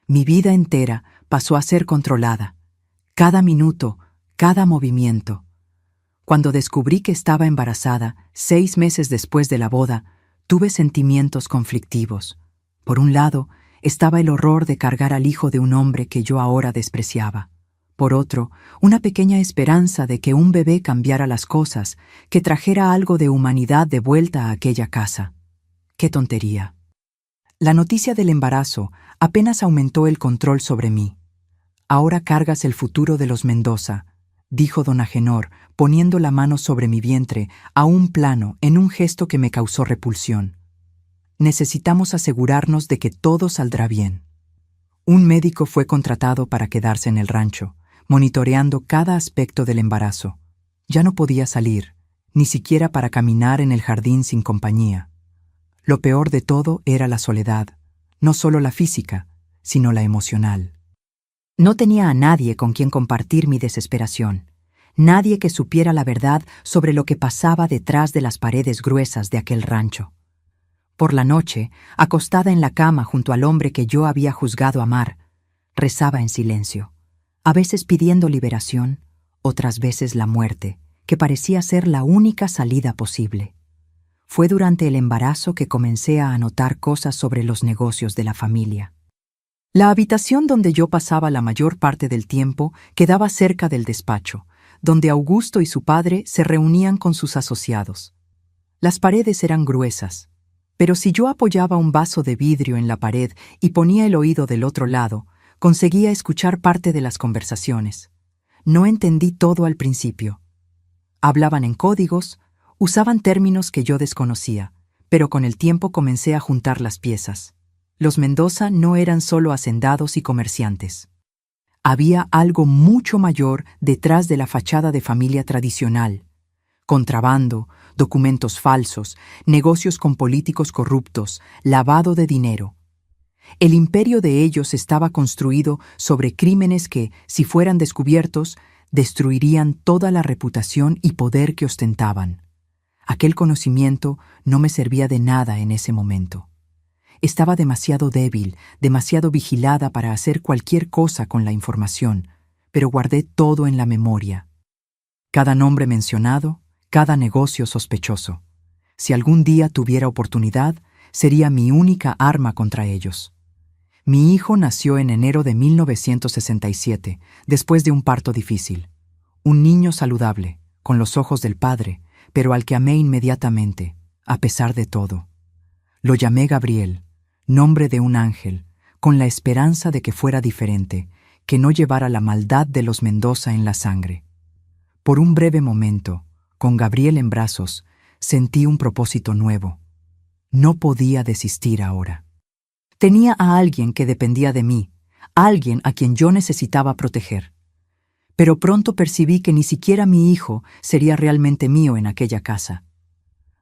Mi vida entera pasó a ser controlada. Cada minuto, cada movimiento. Cuando descubrí que estaba embarazada, 6 meses después de la boda, tuve sentimientos conflictivos. Por un lado, estaba el horror de cargar al hijo de un hombre que yo ahora despreciaba. Por otro, una pequeña esperanza de que un bebé cambiara las cosas, que trajera algo de humanidad de vuelta a aquella casa. ¡Qué tontería! La noticia del embarazo apenas aumentó el control sobre mí. «Ahora cargas el futuro de los Mendoza», dijo don Agenor, poniendo la mano sobre mi vientre a un plano en un gesto que me causó repulsión. «Necesitamos asegurarnos de que todo saldrá bien». Un médico fue contratado para quedarse en el rancho, monitoreando cada aspecto del embarazo. Ya no podía salir, ni siquiera para caminar en el jardín sin compañía. Lo peor de todo era la soledad, no solo la física, sino la emocional. No tenía a nadie con quien compartir mi desesperación, nadie que supiera la verdad sobre lo que pasaba detrás de las paredes gruesas de aquel rancho. Por la noche, acostada en la cama junto al hombre que yo había juzgado amar, rezaba en silencio, a veces pidiendo liberación, otras veces la muerte, que parecía ser la única salida posible. Fue durante el embarazo que comencé a anotar cosas sobre los negocios de la familia. La habitación donde yo pasaba la mayor parte del tiempo quedaba cerca del despacho, donde Augusto y su padre se reunían con sus asociados. Las paredes eran gruesas. Pero si yo apoyaba un vaso de vidrio en la pared y ponía el oído del otro lado, conseguía escuchar parte de las conversaciones. No entendí todo al principio. Hablaban en códigos, usaban términos que yo desconocía, pero con el tiempo comencé a juntar las piezas. Los Mendoza no eran solo hacendados y comerciantes. Había algo mucho mayor detrás de la fachada de familia tradicional. Contrabando, documentos falsos, negocios con políticos corruptos, lavado de dinero. El imperio de ellos estaba construido sobre crímenes que, si fueran descubiertos, destruirían toda la reputación y poder que ostentaban. Aquel conocimiento no me servía de nada en ese momento. Estaba demasiado débil, demasiado vigilada para hacer cualquier cosa con la información, pero guardé todo en la memoria. Cada nombre mencionado, cada negocio sospechoso. Si algún día tuviera oportunidad, sería mi única arma contra ellos. Mi hijo nació en enero de 1967, después de un parto difícil. Un niño saludable, con los ojos del padre, pero al que amé inmediatamente, a pesar de todo. Lo llamé Gabriel, nombre de un ángel, con la esperanza de que fuera diferente, que no llevara la maldad de los Mendoza en la sangre. Por un breve momento, con Gabriel en brazos, sentí un propósito nuevo. No podía desistir ahora. Tenía a alguien que dependía de mí, alguien a quien yo necesitaba proteger. Pero pronto percibí que ni siquiera mi hijo sería realmente mío en aquella casa.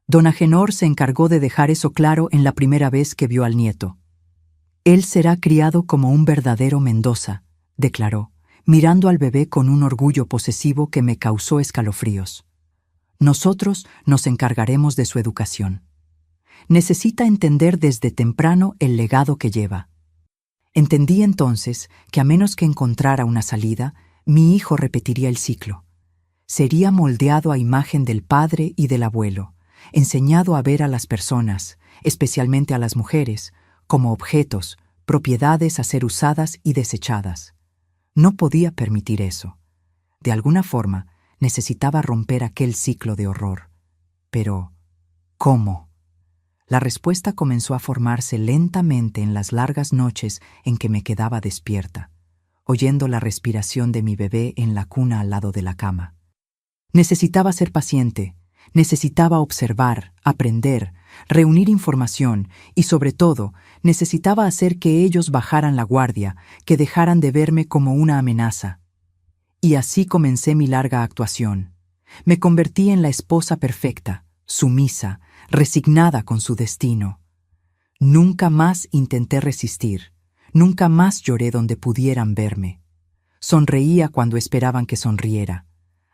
Don Agenor se encargó de dejar eso claro en la primera vez que vio al nieto. Él será criado como un verdadero Mendoza, declaró, mirando al bebé con un orgullo posesivo que me causó escalofríos. Nosotros nos encargaremos de su educación. Necesita entender desde temprano el legado que lleva. Entendí entonces que a menos que encontrara una salida, mi hijo repetiría el ciclo. Sería moldeado a imagen del padre y del abuelo, enseñado a ver a las personas, especialmente a las mujeres, como objetos, propiedades a ser usadas y desechadas. No podía permitir eso. De alguna forma, necesitaba romper aquel ciclo de horror. Pero, ¿cómo? La respuesta comenzó a formarse lentamente en las largas noches en que me quedaba despierta, oyendo la respiración de mi bebé en la cuna al lado de la cama. Necesitaba ser paciente, necesitaba observar, aprender, reunir información y, sobre todo, necesitaba hacer que ellos bajaran la guardia, que dejaran de verme como una amenaza. Y así comencé mi larga actuación. Me convertí en la esposa perfecta, sumisa, resignada con su destino. Nunca más intenté resistir, nunca más lloré donde pudieran verme. Sonreía cuando esperaban que sonriera.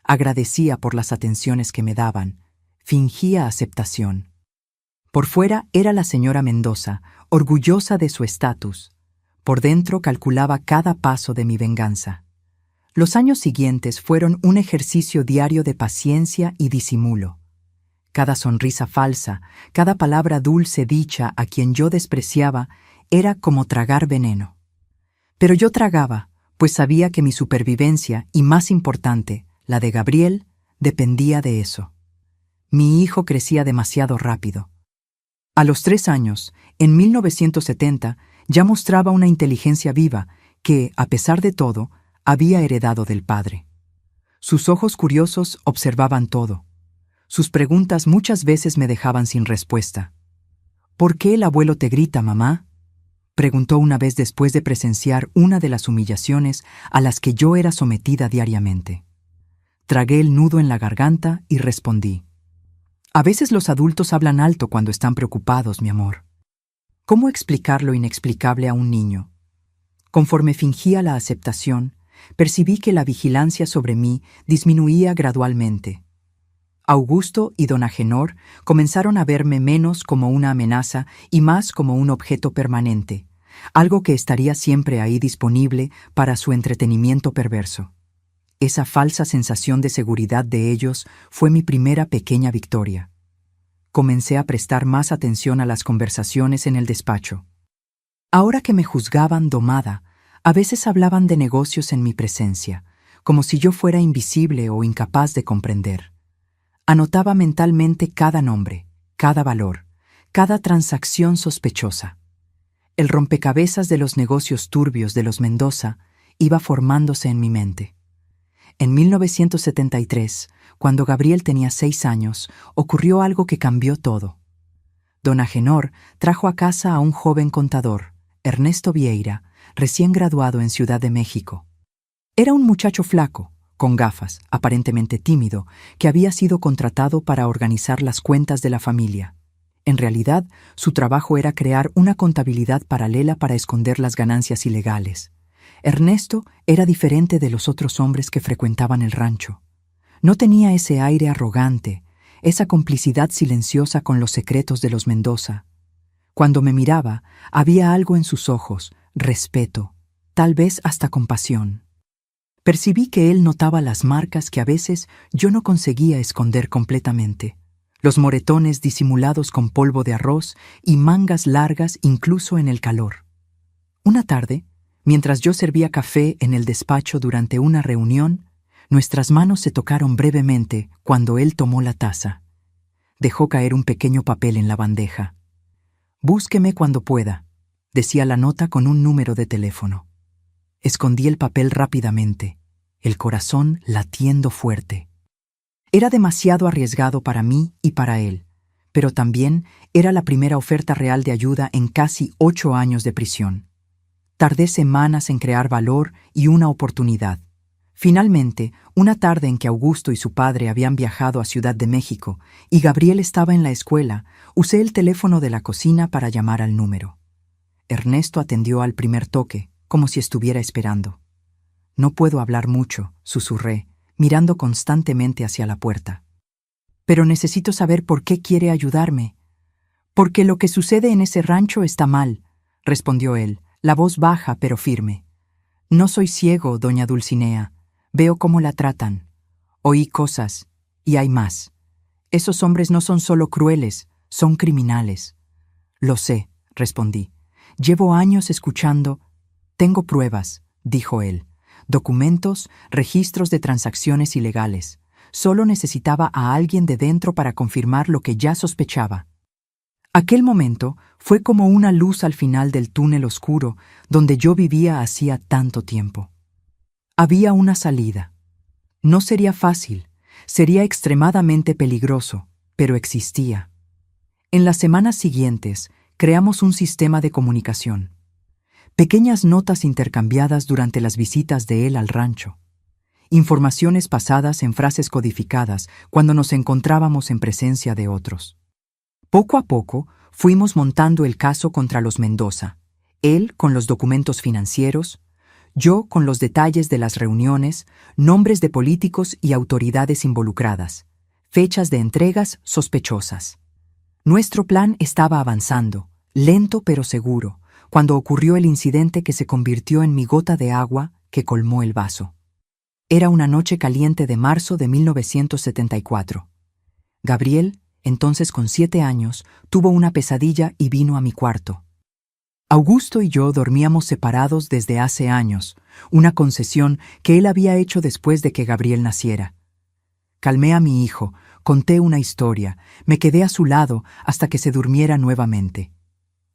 Agradecía por las atenciones que me daban. Fingía aceptación. Por fuera era la señora Mendoza, orgullosa de su estatus. Por dentro calculaba cada paso de mi venganza. Los años siguientes fueron un ejercicio diario de paciencia y disimulo. Cada sonrisa falsa, cada palabra dulce dicha a quien yo despreciaba, era como tragar veneno. Pero yo tragaba, pues sabía que mi supervivencia, y más importante, la de Gabriel, dependía de eso. Mi hijo crecía demasiado rápido. A los 3 años, en 1970, ya mostraba una inteligencia viva que, a pesar de todo, había heredado del padre. Sus ojos curiosos observaban todo. Sus preguntas muchas veces me dejaban sin respuesta. ¿Por qué el abuelo te grita, mamá?, preguntó una vez después de presenciar una de las humillaciones a las que yo era sometida diariamente. Tragué el nudo en la garganta y respondí. A veces los adultos hablan alto cuando están preocupados, mi amor. ¿Cómo explicar lo inexplicable a un niño? Conforme fingía la aceptación, percibí que la vigilancia sobre mí disminuía gradualmente. Augusto y don Agenor comenzaron a verme menos como una amenaza y más como un objeto permanente, algo que estaría siempre ahí disponible para su entretenimiento perverso. Esa falsa sensación de seguridad de ellos fue mi primera pequeña victoria. Comencé a prestar más atención a las conversaciones en el despacho. Ahora que me juzgaban domada, a veces hablaban de negocios en mi presencia, como si yo fuera invisible o incapaz de comprender. Anotaba mentalmente cada nombre, cada valor, cada transacción sospechosa. El rompecabezas de los negocios turbios de los Mendoza iba formándose en mi mente. En 1973, cuando Gabriel tenía 6 años, ocurrió algo que cambió todo. Don Agenor trajo a casa a un joven contador, Ernesto Vieira, recién graduado en Ciudad de México. Era un muchacho flaco, con gafas, aparentemente tímido, que había sido contratado para organizar las cuentas de la familia. En realidad, su trabajo era crear una contabilidad paralela para esconder las ganancias ilegales. Ernesto era diferente de los otros hombres que frecuentaban el rancho. No tenía ese aire arrogante, esa complicidad silenciosa con los secretos de los Mendoza. Cuando me miraba, había algo en sus ojos, respeto, tal vez hasta compasión. Percibí que él notaba las marcas que a veces yo no conseguía esconder completamente. Los moretones disimulados con polvo de arroz y mangas largas incluso en el calor. Una tarde, mientras yo servía café en el despacho durante una reunión, nuestras manos se tocaron brevemente cuando él tomó la taza. Dejó caer un pequeño papel en la bandeja. «Búsqueme cuando pueda», decía la nota con un número de teléfono. Escondí el papel rápidamente, el corazón latiendo fuerte. Era demasiado arriesgado para mí y para él, pero también era la primera oferta real de ayuda en casi 8 años de prisión. Tardé semanas en crear valor y una oportunidad. Finalmente, una tarde en que Augusto y su padre habían viajado a Ciudad de México y Gabriel estaba en la escuela, usé el teléfono de la cocina para llamar al número. Ernesto atendió al primer toque, como si estuviera esperando. «No puedo hablar mucho», susurré, mirando constantemente hacia la puerta. «Pero necesito saber por qué quiere ayudarme». «Porque lo que sucede en ese rancho está mal», respondió él, la voz baja pero firme. «No soy ciego, doña Dulcinea. Veo cómo la tratan. Oí cosas, y hay más. Esos hombres no son solo crueles, son criminales». «Lo sé», respondí. «Llevo años escuchando». «Tengo pruebas», dijo él. «Documentos, registros de transacciones ilegales. Solo necesitaba a alguien de dentro para confirmar lo que ya sospechaba». Aquel momento fue como una luz al final del túnel oscuro donde yo vivía hacía tanto tiempo. Había una salida. No sería fácil, sería extremadamente peligroso, pero existía. En las semanas siguientes, creamos un sistema de comunicación. Pequeñas notas intercambiadas durante las visitas de él al rancho. Informaciones pasadas en frases codificadas cuando nos encontrábamos en presencia de otros. Poco a poco, fuimos montando el caso contra los Mendoza, él con los documentos financieros, yo con los detalles de las reuniones, nombres de políticos y autoridades involucradas, fechas de entregas sospechosas. Nuestro plan estaba avanzando, lento pero seguro, cuando ocurrió el incidente que se convirtió en mi gota de agua que colmó el vaso. Era una noche caliente de marzo de 1974. Gabriel, entonces con 7 años, tuvo una pesadilla y vino a mi cuarto. Augusto y yo dormíamos separados desde hace años, una concesión que él había hecho después de que Gabriel naciera. Calmé a mi hijo, conté una historia, me quedé a su lado hasta que se durmiera nuevamente.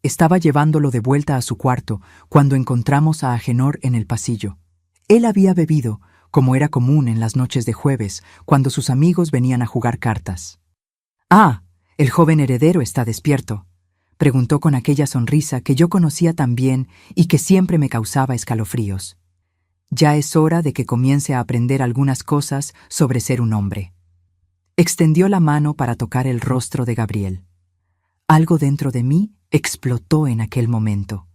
Estaba llevándolo de vuelta a su cuarto cuando encontramos a Agenor en el pasillo. Él había bebido, como era común en las noches de jueves, cuando sus amigos venían a jugar cartas. «Ah, el joven heredero está despierto», preguntó con aquella sonrisa que yo conocía tan bien y que siempre me causaba escalofríos. «Ya es hora de que comience a aprender algunas cosas sobre ser un hombre». Extendió la mano para tocar el rostro de Gabriel. Algo dentro de mí explotó en aquel momento.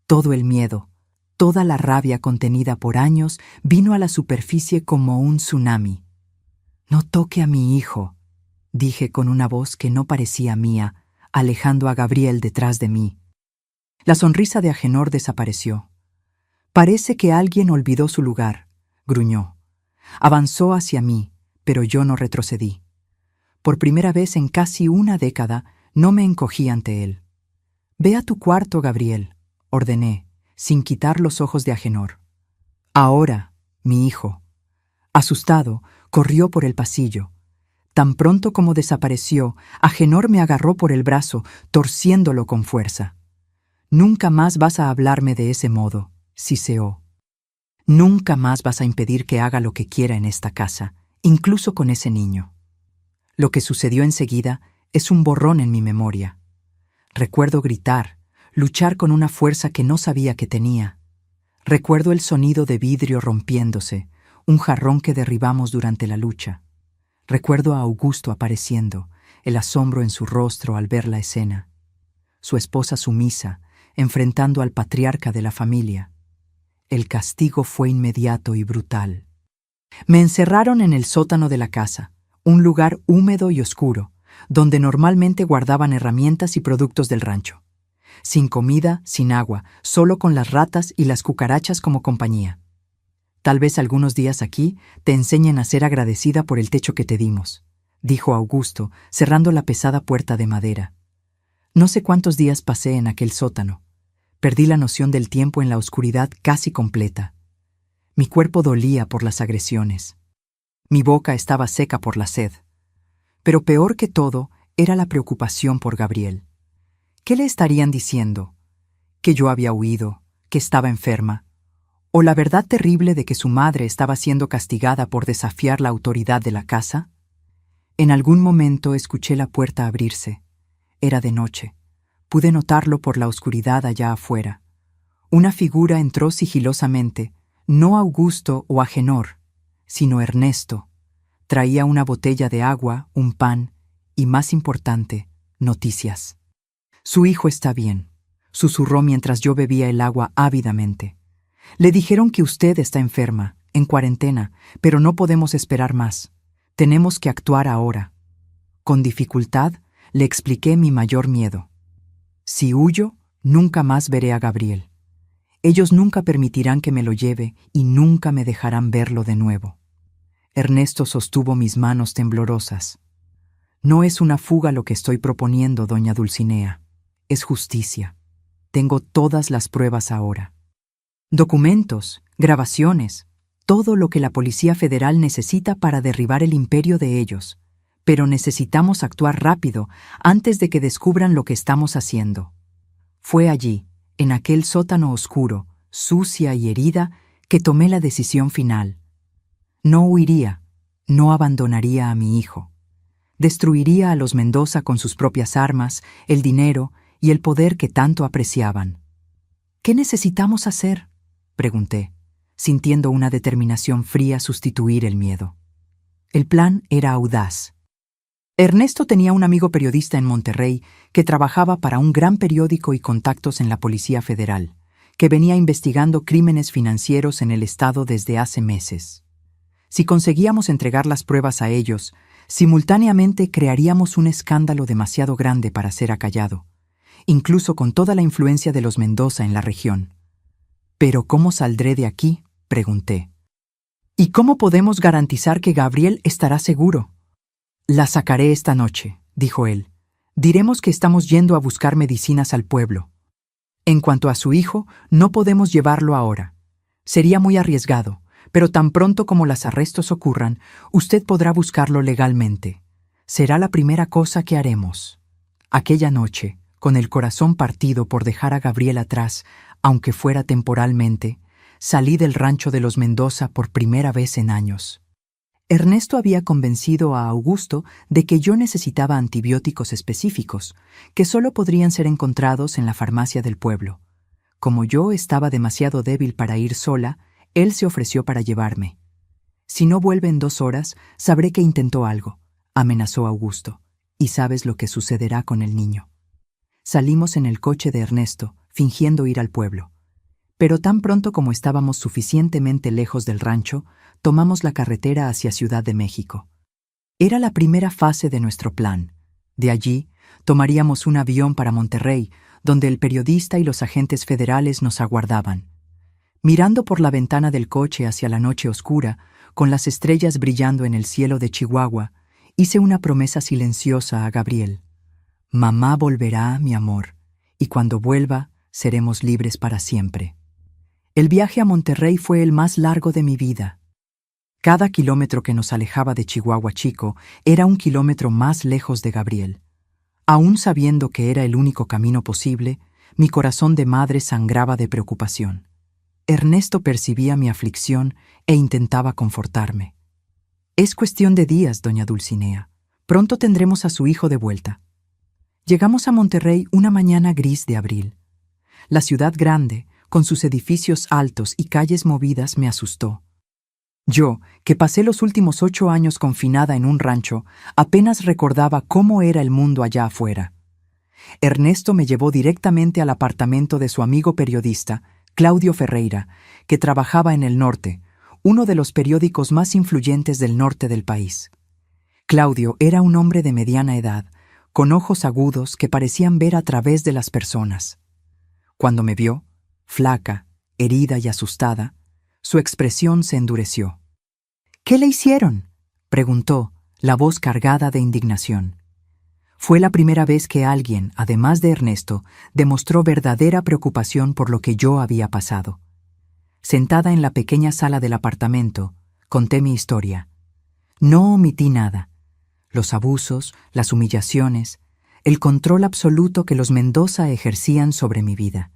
Todo el miedo, toda la rabia contenida por años vino a la superficie como un tsunami. «No toque a mi hijo», dije con una voz que no parecía mía, alejando a Gabriel detrás de mí. La sonrisa de Agenor desapareció. «Parece que alguien olvidó su lugar», gruñó. Avanzó hacia mí, pero yo no retrocedí. Por primera vez en casi una década, no me encogí ante él. «Ve a tu cuarto, Gabriel», ordené, sin quitar los ojos de Agenor. «Ahora, mi hijo». Asustado, corrió por el pasillo. Tan pronto como desapareció, Agenor me agarró por el brazo, torciéndolo con fuerza. «Nunca más vas a hablarme de ese modo», siseó. «Nunca más vas a impedir que haga lo que quiera en esta casa, incluso con ese niño». Lo que sucedió enseguida es un borrón en mi memoria. Recuerdo gritar, luchar con una fuerza que no sabía que tenía. Recuerdo el sonido de vidrio rompiéndose, un jarrón que derribamos durante la lucha. Recuerdo a Augusto apareciendo, el asombro en su rostro al ver la escena. Su esposa sumisa, enfrentando al patriarca de la familia. El castigo fue inmediato y brutal. Me encerraron en el sótano de la casa, un lugar húmedo y oscuro, donde normalmente guardaban herramientas y productos del rancho. Sin comida, sin agua, solo con las ratas y las cucarachas como compañía. «Tal vez algunos días aquí te enseñen a ser agradecida por el techo que te dimos», dijo Augusto, cerrando la pesada puerta de madera. No sé cuántos días pasé en aquel sótano. Perdí la noción del tiempo en la oscuridad casi completa. Mi cuerpo dolía por las agresiones. Mi boca estaba seca por la sed. Pero peor que todo era la preocupación por Gabriel. ¿Qué le estarían diciendo? ¿Que yo había huido? ¿Que estaba enferma? ¿O la verdad terrible de que su madre estaba siendo castigada por desafiar la autoridad de la casa? En algún momento escuché la puerta abrirse. Era de noche. Pude notarlo por la oscuridad allá afuera. Una figura entró sigilosamente, no Augusto o Agenor, sino Ernesto. Traía una botella de agua, un pan y, más importante, noticias. «Su hijo está bien», susurró mientras yo bebía el agua ávidamente. «Le dijeron que usted está enferma, en cuarentena, pero no podemos esperar más. Tenemos que actuar ahora». Con dificultad le expliqué mi mayor miedo. «Si huyo, nunca más veré a Gabriel. Ellos nunca permitirán que me lo lleve y nunca me dejarán verlo de nuevo». Ernesto sostuvo mis manos temblorosas. «No es una fuga lo que estoy proponiendo, doña Dulcinea. Es justicia. Tengo todas las pruebas ahora. Documentos, grabaciones, todo lo que la Policía Federal necesita para derribar el imperio de ellos. Pero necesitamos actuar rápido antes de que descubran lo que estamos haciendo». Fue allí, en aquel sótano oscuro, sucia y herida, que tomé la decisión final. No huiría, no abandonaría a mi hijo. Destruiría a los Mendoza con sus propias armas, el dinero y el poder que tanto apreciaban. «¿Qué necesitamos hacer?», pregunté, sintiendo una determinación fría sustituir el miedo. El plan era audaz. Ernesto tenía un amigo periodista en Monterrey que trabajaba para un gran periódico y contactos en la Policía Federal, que venía investigando crímenes financieros en el estado desde hace meses. Si conseguíamos entregar las pruebas a ellos, simultáneamente crearíamos un escándalo demasiado grande para ser acallado, incluso con toda la influencia de los Mendoza en la región. «¿Pero cómo saldré de aquí?», pregunté. «¿Y cómo podemos garantizar que Gabriel estará seguro?». «La sacaré esta noche», dijo él. «Diremos que estamos yendo a buscar medicinas al pueblo. En cuanto a su hijo, no podemos llevarlo ahora. Sería muy arriesgado, pero tan pronto como los arrestos ocurran, usted podrá buscarlo legalmente. Será la primera cosa que haremos». Aquella noche, con el corazón partido por dejar a Gabriel atrás, aunque fuera temporalmente, salí del rancho de los Mendoza por primera vez en años. Ernesto había convencido a Augusto de que yo necesitaba antibióticos específicos, que solo podrían ser encontrados en la farmacia del pueblo. Como yo estaba demasiado débil para ir sola, él se ofreció para llevarme. «Si no vuelve en 2 horas, sabré que intentó algo», amenazó Augusto, «y sabes lo que sucederá con el niño». Salimos en el coche de Ernesto, fingiendo ir al pueblo. Pero tan pronto como estábamos suficientemente lejos del rancho, tomamos la carretera hacia Ciudad de México. Era la primera fase de nuestro plan. De allí, tomaríamos un avión para Monterrey, donde el periodista y los agentes federales nos aguardaban. Mirando por la ventana del coche hacia la noche oscura, con las estrellas brillando en el cielo de Chihuahua, hice una promesa silenciosa a Gabriel. «Mamá volverá, mi amor, y cuando vuelva, seremos libres para siempre». El viaje a Monterrey fue el más largo de mi vida. Cada kilómetro que nos alejaba de Chihuahua Chico era un kilómetro más lejos de Gabriel. Aún sabiendo que era el único camino posible, mi corazón de madre sangraba de preocupación. Ernesto percibía mi aflicción e intentaba confortarme. «Es cuestión de días, doña Dulcinea. Pronto tendremos a su hijo de vuelta». Llegamos a Monterrey una mañana gris de abril. La ciudad grande, con sus edificios altos y calles movidas, me asustó. Yo, que pasé los últimos 8 años confinada en un rancho, apenas recordaba cómo era el mundo allá afuera. Ernesto me llevó directamente al apartamento de su amigo periodista, Claudio Ferreira, que trabajaba en El Norte, uno de los periódicos más influyentes del norte del país. Claudio era un hombre de mediana edad, con ojos agudos que parecían ver a través de las personas. Cuando me vio, flaca, herida y asustada, su expresión se endureció. «¿Qué le hicieron?», preguntó, la voz cargada de indignación. Fue la primera vez que alguien, además de Ernesto, demostró verdadera preocupación por lo que yo había pasado. Sentada en la pequeña sala del apartamento, conté mi historia. No omití nada. Los abusos, las humillaciones, el control absoluto que los Mendoza ejercían sobre mi vida.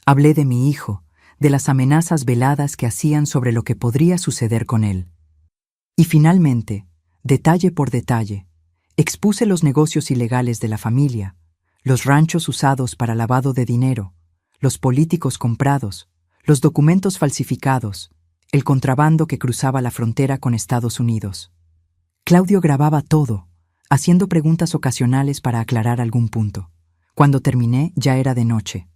Hablé de mi hijo, de las amenazas veladas que hacían sobre lo que podría suceder con él. Y finalmente, detalle por detalle, expuse los negocios ilegales de la familia, los ranchos usados para lavado de dinero, los políticos comprados, los documentos falsificados, el contrabando que cruzaba la frontera con Estados Unidos. Claudio grababa todo, haciendo preguntas ocasionales para aclarar algún punto. Cuando terminé, ya era de noche.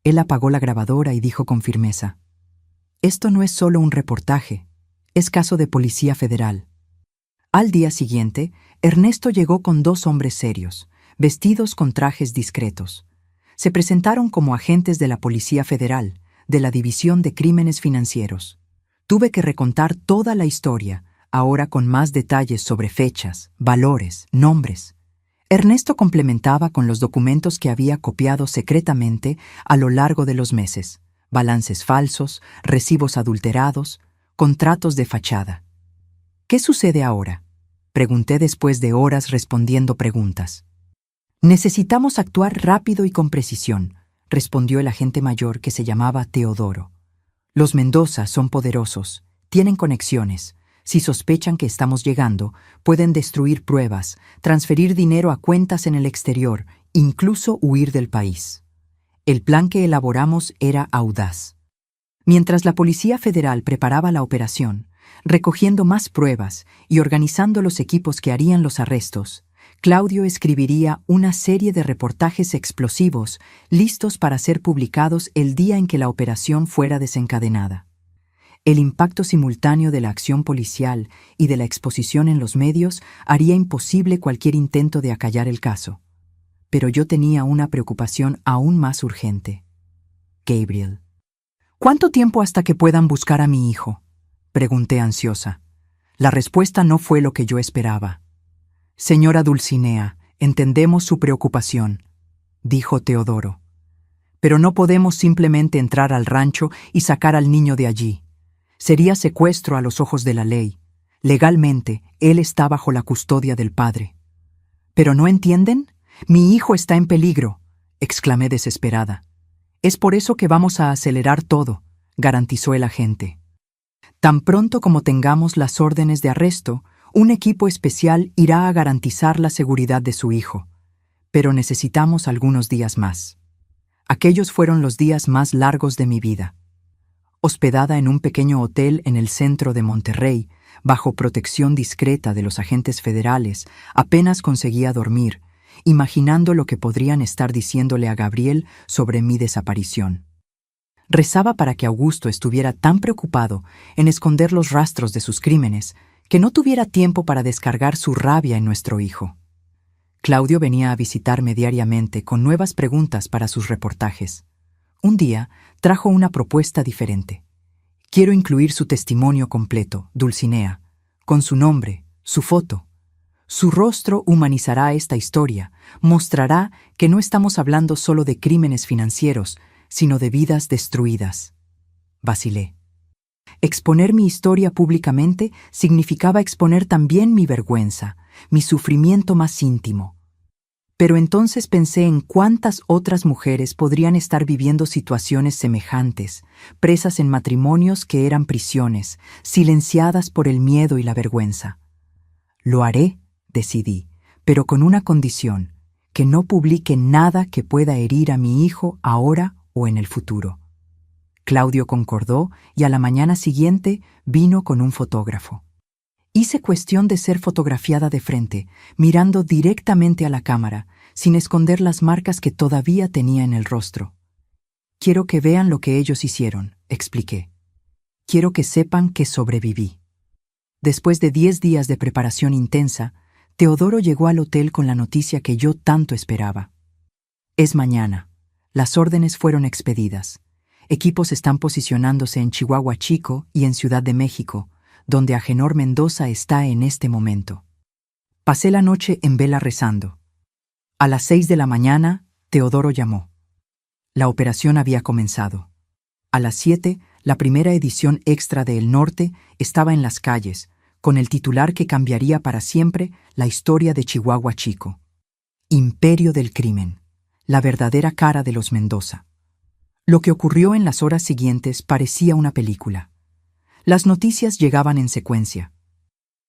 Él apagó la grabadora y dijo con firmeza: «Esto no es solo un reportaje, es caso de Policía Federal». Al día siguiente, Ernesto llegó con 2 hombres serios, vestidos con trajes discretos. Se presentaron como agentes de la Policía Federal, de la División de Crímenes Financieros. Tuve que recontar toda la historia, ahora con más detalles sobre fechas, valores, nombres. Ernesto complementaba con los documentos que había copiado secretamente a lo largo de los meses: balances falsos, recibos adulterados, contratos de fachada. «¿Qué sucede ahora?», pregunté después de horas respondiendo preguntas. «Necesitamos actuar rápido y con precisión», respondió el agente mayor, que se llamaba Teodoro. «Los Mendoza son poderosos, tienen conexiones. Si sospechan que estamos llegando, pueden destruir pruebas, transferir dinero a cuentas en el exterior, incluso huir del país». El plan que elaboramos era audaz. Mientras la Policía Federal preparaba la operación, recogiendo más pruebas y organizando los equipos que harían los arrestos, Claudio escribiría una serie de reportajes explosivos listos para ser publicados el día en que la operación fuera desencadenada. El impacto simultáneo de la acción policial y de la exposición en los medios haría imposible cualquier intento de acallar el caso. Pero yo tenía una preocupación aún más urgente. Gabriel. «¿Cuánto tiempo hasta que puedan buscar a mi hijo?», pregunté ansiosa. La respuesta no fue lo que yo esperaba. «Señora Dulcinea, entendemos su preocupación», dijo Teodoro. «Pero no podemos simplemente entrar al rancho y sacar al niño de allí. Sería secuestro a los ojos de la ley. Legalmente, él está bajo la custodia del padre». «¿Pero no entienden? Mi hijo está en peligro», exclamé desesperada. «Es por eso que vamos a acelerar todo», garantizó el agente. «Tan pronto como tengamos las órdenes de arresto, un equipo especial irá a garantizar la seguridad de su hijo. Pero necesitamos algunos días más». Aquellos fueron los días más largos de mi vida. Hospedada en un pequeño hotel en el centro de Monterrey, bajo protección discreta de los agentes federales, apenas conseguía dormir, imaginando lo que podrían estar diciéndole a Gabriel sobre mi desaparición. Rezaba para que Augusto estuviera tan preocupado en esconder los rastros de sus crímenes que no tuviera tiempo para descargar su rabia en nuestro hijo. Claudio venía a visitarme diariamente con nuevas preguntas para sus reportajes. Un día trajo una propuesta diferente. «Quiero incluir su testimonio completo, Dulcinea, con su nombre, su foto. Su rostro humanizará esta historia, mostrará que no estamos hablando solo de crímenes financieros, sino de vidas destruidas». Vacilé. Exponer mi historia públicamente significaba exponer también mi vergüenza, mi sufrimiento más íntimo. Pero entonces pensé en cuántas otras mujeres podrían estar viviendo situaciones semejantes, presas en matrimonios que eran prisiones, silenciadas por el miedo y la vergüenza. Lo haré, decidí, pero con una condición: que no publique nada que pueda herir a mi hijo ahora o en el futuro. Claudio concordó y a la mañana siguiente vino con un fotógrafo. Hice cuestión de ser fotografiada de frente, mirando directamente a la cámara, sin esconder las marcas que todavía tenía en el rostro. Quiero que vean lo que ellos hicieron, expliqué. Quiero que sepan que sobreviví. Después de 10 días de preparación intensa, Teodoro llegó al hotel con la noticia que yo tanto esperaba. Es mañana. Las órdenes fueron expedidas. Equipos están posicionándose en Chihuahua Chico y en Ciudad de México, donde Agenor Mendoza está en este momento. Pasé la noche en vela rezando. A las 6 de la mañana, Teodoro llamó. La operación había comenzado. A las 7, la primera edición extra de El Norte estaba en las calles, con el titular que cambiaría para siempre la historia de Chihuahua Chico. Imperio del crimen, la verdadera cara de los Mendoza. Lo que ocurrió en las horas siguientes parecía una película. Las noticias llegaban en secuencia.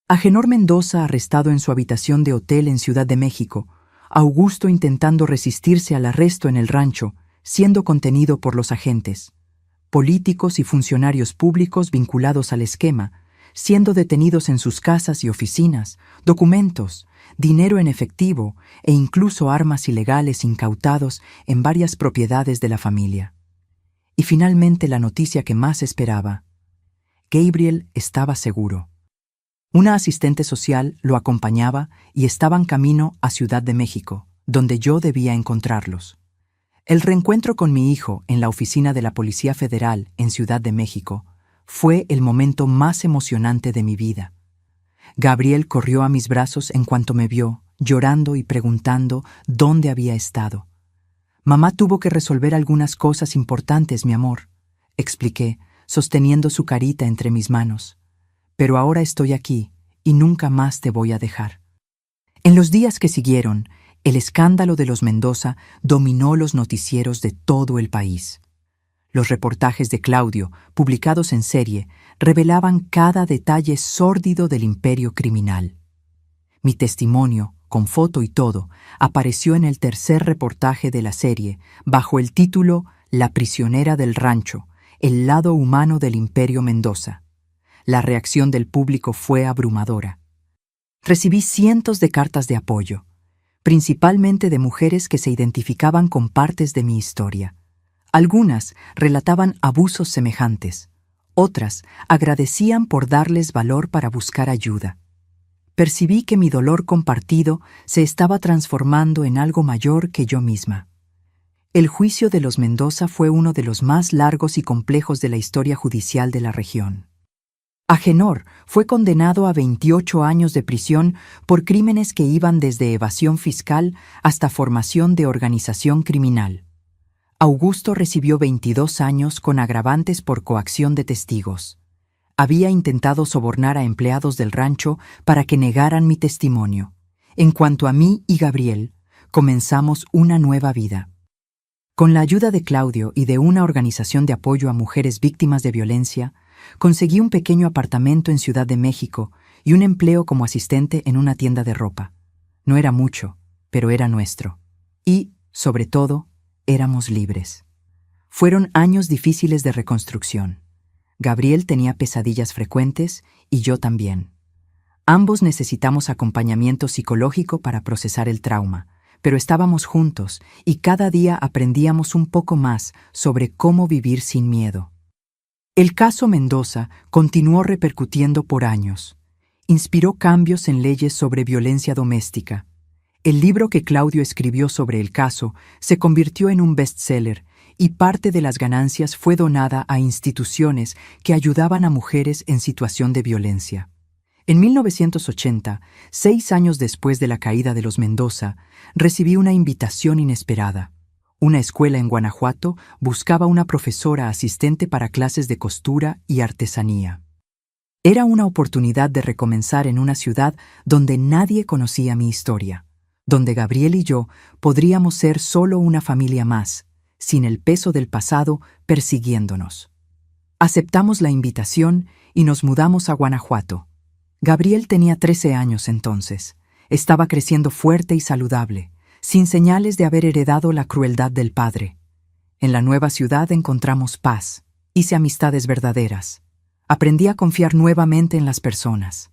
Agenor Mendoza arrestado en su habitación de hotel en Ciudad de México, Augusto intentando resistirse al arresto en el rancho, siendo contenido por los agentes, políticos y funcionarios públicos vinculados al esquema, siendo detenidos en sus casas y oficinas, documentos, dinero en efectivo e incluso armas ilegales incautados en varias propiedades de la familia. Y finalmente la noticia que más esperaba: Gabriel estaba seguro. Una asistente social lo acompañaba y estaban camino a Ciudad de México, donde yo debía encontrarlos. El reencuentro con mi hijo en la oficina de la Policía Federal en Ciudad de México fue el momento más emocionante de mi vida. Gabriel corrió a mis brazos en cuanto me vio, llorando y preguntando dónde había estado. Mamá tuvo que resolver algunas cosas importantes, mi amor, expliqué, sosteniendo su carita entre mis manos. Pero ahora estoy aquí y nunca más te voy a dejar. En los días que siguieron, el escándalo de los Mendoza dominó los noticieros de todo el país. Los reportajes de Claudio, publicados en serie, revelaban cada detalle sórdido del imperio criminal. Mi testimonio, con foto y todo, apareció en el tercer reportaje de la serie, bajo el título La prisionera del rancho, el lado humano del imperio Mendoza. La reacción del público fue abrumadora. Recibí cientos de cartas de apoyo, principalmente de mujeres que se identificaban con partes de mi historia. Algunas relataban abusos semejantes, otras agradecían por darles valor para buscar ayuda. Percibí que mi dolor compartido se estaba transformando en algo mayor que yo misma. El juicio de los Mendoza fue uno de los más largos y complejos de la historia judicial de la región. Agenor fue condenado a 28 años de prisión por crímenes que iban desde evasión fiscal hasta formación de organización criminal. Augusto recibió 22 años con agravantes por coacción de testigos. Había intentado sobornar a empleados del rancho para que negaran mi testimonio. En cuanto a mí y Gabriel, comenzamos una nueva vida. Con la ayuda de Claudio y de una organización de apoyo a mujeres víctimas de violencia, conseguí un pequeño apartamento en Ciudad de México y un empleo como asistente en una tienda de ropa. No era mucho, pero era nuestro. Y, sobre todo, éramos libres. Fueron años difíciles de reconstrucción. Gabriel tenía pesadillas frecuentes y yo también. Ambos necesitamos acompañamiento psicológico para procesar el trauma, pero estábamos juntos y cada día aprendíamos un poco más sobre cómo vivir sin miedo. El caso Mendoza continuó repercutiendo por años. Inspiró cambios en leyes sobre violencia doméstica. El libro que Claudio escribió sobre el caso se convirtió en un bestseller y parte de las ganancias fue donada a instituciones que ayudaban a mujeres en situación de violencia. En 1980, 6 años después de la caída de los Mendoza, recibí una invitación inesperada. Una escuela en Guanajuato buscaba una profesora asistente para clases de costura y artesanía. Era una oportunidad de recomenzar en una ciudad donde nadie conocía mi historia, donde Gabriel y yo podríamos ser solo una familia más, sin el peso del pasado persiguiéndonos. Aceptamos la invitación y nos mudamos a Guanajuato. Gabriel tenía 13 años entonces. Estaba creciendo fuerte y saludable, sin señales de haber heredado la crueldad del padre. En la nueva ciudad encontramos paz, hice amistades verdaderas. Aprendí a confiar nuevamente en las personas.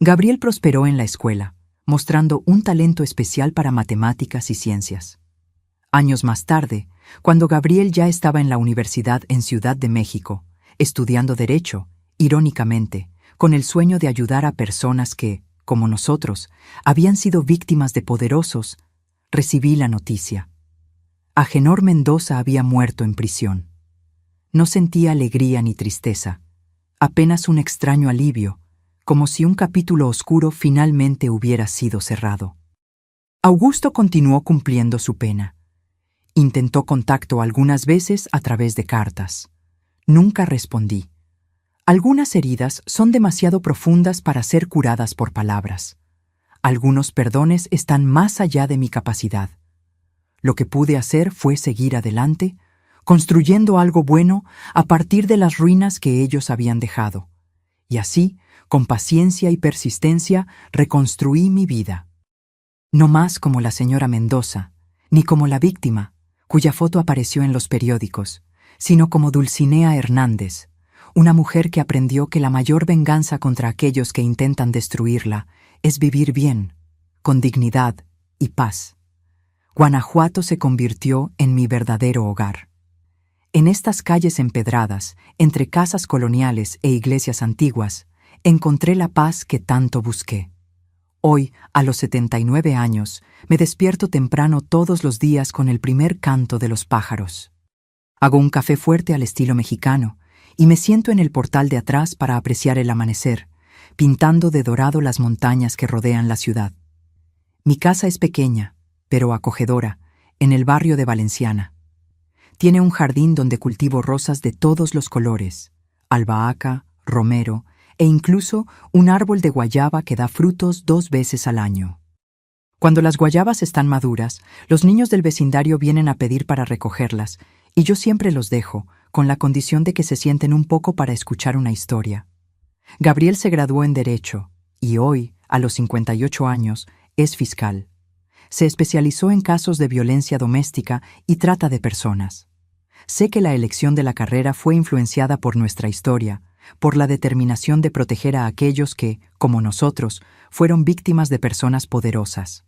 Gabriel prosperó en la escuela, mostrando un talento especial para matemáticas y ciencias. Años más tarde, cuando Gabriel ya estaba en la universidad en Ciudad de México, estudiando Derecho, irónicamente, con el sueño de ayudar a personas que, como nosotros, habían sido víctimas de poderosos, recibí la noticia. Agenor Mendoza había muerto en prisión. No sentía alegría ni tristeza, apenas un extraño alivio, como si un capítulo oscuro finalmente hubiera sido cerrado. Augusto continuó cumpliendo su pena. Intentó contacto algunas veces a través de cartas. Nunca respondí. Algunas heridas son demasiado profundas para ser curadas por palabras. Algunos perdones están más allá de mi capacidad. Lo que pude hacer fue seguir adelante, construyendo algo bueno a partir de las ruinas que ellos habían dejado. Y así, con paciencia y persistencia, reconstruí mi vida. No más como la señora Mendoza, ni como la víctima, cuya foto apareció en los periódicos, sino como Dulcinea Hernández, una mujer que aprendió que la mayor venganza contra aquellos que intentan destruirla es vivir bien, con dignidad y paz. Guanajuato se convirtió en mi verdadero hogar. En estas calles empedradas, entre casas coloniales e iglesias antiguas, encontré la paz que tanto busqué. Hoy, a los 79 años, me despierto temprano todos los días con el primer canto de los pájaros. Hago un café fuerte al estilo mexicano y me siento en el portal de atrás para apreciar el amanecer, pintando de dorado las montañas que rodean la ciudad. Mi casa es pequeña, pero acogedora, en el barrio de Valenciana. Tiene un jardín donde cultivo rosas de todos los colores, albahaca, romero e incluso un árbol de guayaba que da frutos 2 veces al año. Cuando las guayabas están maduras, los niños del vecindario vienen a pedir para recogerlas, y yo siempre los dejo, con la condición de que se sienten un poco para escuchar una historia. Gabriel se graduó en Derecho, y hoy, a los 58 años, es fiscal. Se especializó en casos de violencia doméstica y trata de personas. Sé que la elección de la carrera fue influenciada por nuestra historia, por la determinación de proteger a aquellos que, como nosotros, fueron víctimas de personas poderosas.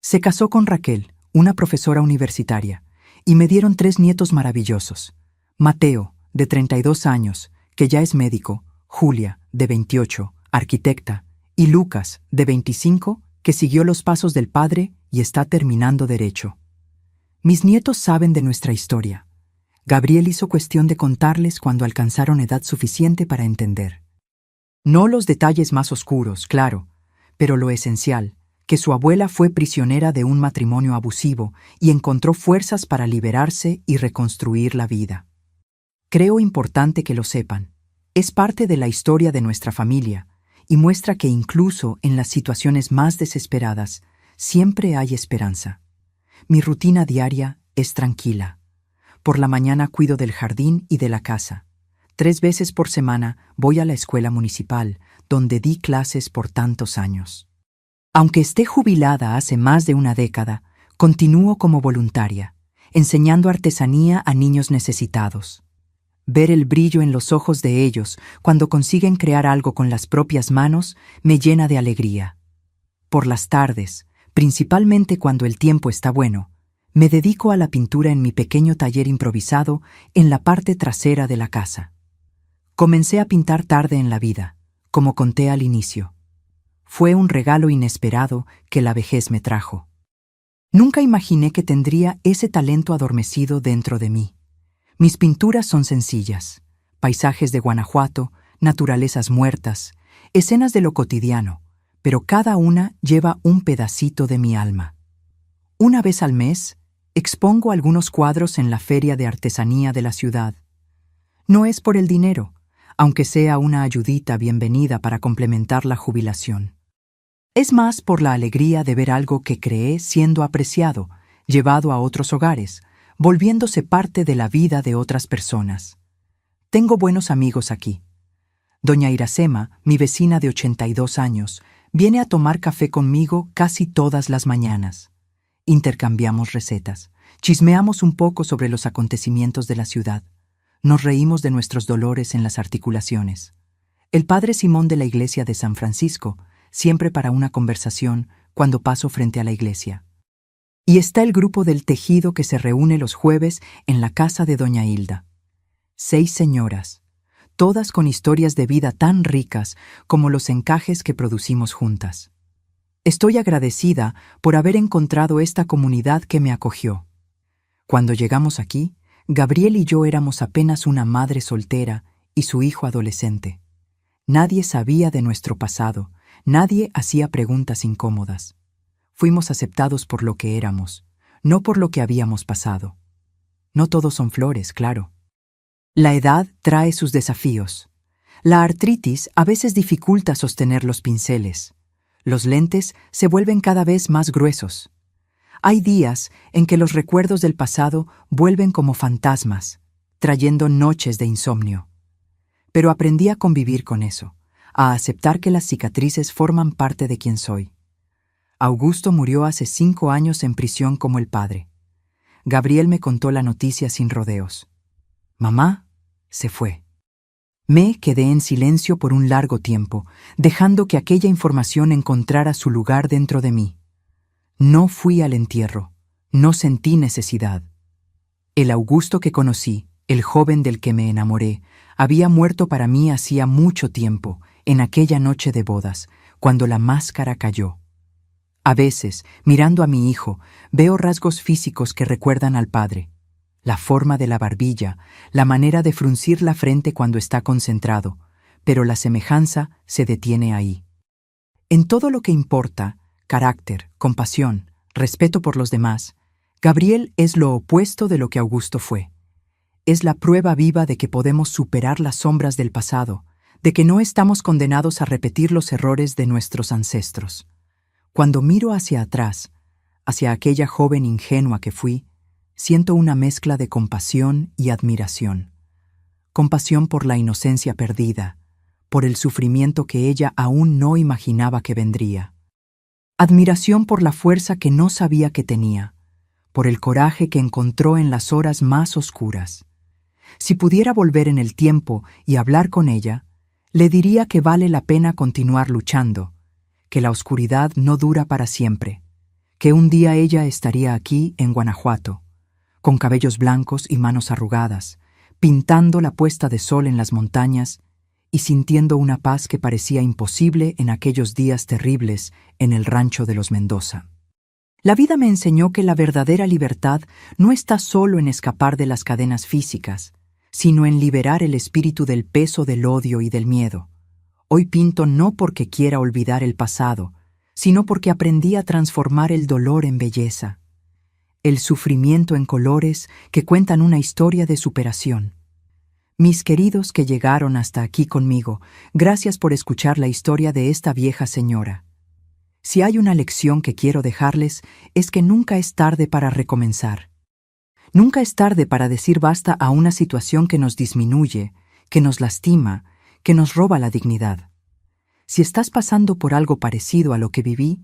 Se casó con Raquel, una profesora universitaria, y me dieron 3 nietos maravillosos. Mateo, de 32 años, que ya es médico, Julia, de 28, arquitecta, y Lucas, de 25, que siguió los pasos del padre y está terminando Derecho. Mis nietos saben de nuestra historia. Gabriel hizo cuestión de contarles cuando alcanzaron edad suficiente para entender. No los detalles más oscuros, claro, pero lo esencial, que su abuela fue prisionera de un matrimonio abusivo y encontró fuerzas para liberarse y reconstruir la vida. Creo importante que lo sepan. Es parte de la historia de nuestra familia y muestra que incluso en las situaciones más desesperadas siempre hay esperanza. Mi rutina diaria es tranquila. Por la mañana cuido del jardín y de la casa. 3 veces por semana voy a la escuela municipal, donde di clases por tantos años. Aunque esté jubilada hace más de una década, continúo como voluntaria, enseñando artesanía a niños necesitados. Ver el brillo en los ojos de ellos cuando consiguen crear algo con las propias manos me llena de alegría. Por las tardes, principalmente cuando el tiempo está bueno, me dedico a la pintura en mi pequeño taller improvisado en la parte trasera de la casa. Comencé a pintar tarde en la vida, como conté al inicio. Fue un regalo inesperado que la vejez me trajo. Nunca imaginé que tendría ese talento adormecido dentro de mí. Mis pinturas son sencillas, paisajes de Guanajuato, naturalezas muertas, escenas de lo cotidiano, pero cada una lleva un pedacito de mi alma. Una vez al mes, Expongo algunos cuadros en la feria de artesanía de la ciudad. No es por el dinero, aunque sea una ayudita bienvenida para complementar la jubilación. Es más por la alegría de ver algo que creé siendo apreciado, llevado a otros hogares, volviéndose parte de la vida de otras personas. Tengo buenos amigos aquí. Doña Iracema, mi vecina de 82 años, viene a tomar café conmigo casi todas las mañanas. Intercambiamos recetas, chismeamos un poco sobre los acontecimientos de la ciudad, nos reímos de nuestros dolores en las articulaciones. El padre Simón de la iglesia de San Francisco, siempre para una conversación cuando paso frente a la iglesia. Y está el grupo del tejido que se reúne los jueves en la casa de doña Hilda. 6 señoras, todas con historias de vida tan ricas como los encajes que producimos juntas. Estoy agradecida por haber encontrado esta comunidad que me acogió. Cuando llegamos aquí, Gabriel y yo éramos apenas una madre soltera y su hijo adolescente. Nadie sabía de nuestro pasado, nadie hacía preguntas incómodas. Fuimos aceptados por lo que éramos, no por lo que habíamos pasado. No todos son flores, claro. La edad trae sus desafíos. La artritis a veces dificulta sostener los pinceles. Los lentes se vuelven cada vez más gruesos. Hay días en que los recuerdos del pasado vuelven como fantasmas, trayendo noches de insomnio. Pero aprendí a convivir con eso, a aceptar que las cicatrices forman parte de quien soy. Augusto murió hace 5 años en prisión como el padre. Gabriel me contó la noticia sin rodeos. Mamá se fue. Me quedé en silencio por un largo tiempo, dejando que aquella información encontrara su lugar dentro de mí. No fui al entierro, no sentí necesidad. El Augusto que conocí, el joven del que me enamoré, había muerto para mí hacía mucho tiempo, en aquella noche de bodas, cuando la máscara cayó. A veces, mirando a mi hijo, veo rasgos físicos que recuerdan al padre. La forma de la barbilla, la manera de fruncir la frente cuando está concentrado, pero la semejanza se detiene ahí. En todo lo que importa, carácter, compasión, respeto por los demás, Gabriel es lo opuesto de lo que Augusto fue. Es la prueba viva de que podemos superar las sombras del pasado, de que no estamos condenados a repetir los errores de nuestros ancestros. Cuando miro hacia atrás, hacia aquella joven ingenua que fui, siento una mezcla de compasión y admiración. Compasión por la inocencia perdida, por el sufrimiento que ella aún no imaginaba que vendría. Admiración por la fuerza que no sabía que tenía, por el coraje que encontró en las horas más oscuras. Si pudiera volver en el tiempo y hablar con ella, le diría que vale la pena continuar luchando, que la oscuridad no dura para siempre, que un día ella estaría aquí en Guanajuato, con cabellos blancos y manos arrugadas, pintando la puesta de sol en las montañas y sintiendo una paz que parecía imposible en aquellos días terribles en el rancho de los Mendoza. La vida me enseñó que la verdadera libertad no está solo en escapar de las cadenas físicas, sino en liberar el espíritu del peso del odio y del miedo. Hoy pinto no porque quiera olvidar el pasado, sino porque aprendí a transformar el dolor en belleza, el sufrimiento en colores que cuentan una historia de superación. Mis queridos que llegaron hasta aquí conmigo, gracias por escuchar la historia de esta vieja señora. Si hay una lección que quiero dejarles, es que nunca es tarde para recomenzar. Nunca es tarde para decir basta a una situación que nos disminuye, que nos lastima, que nos roba la dignidad. Si estás pasando por algo parecido a lo que viví,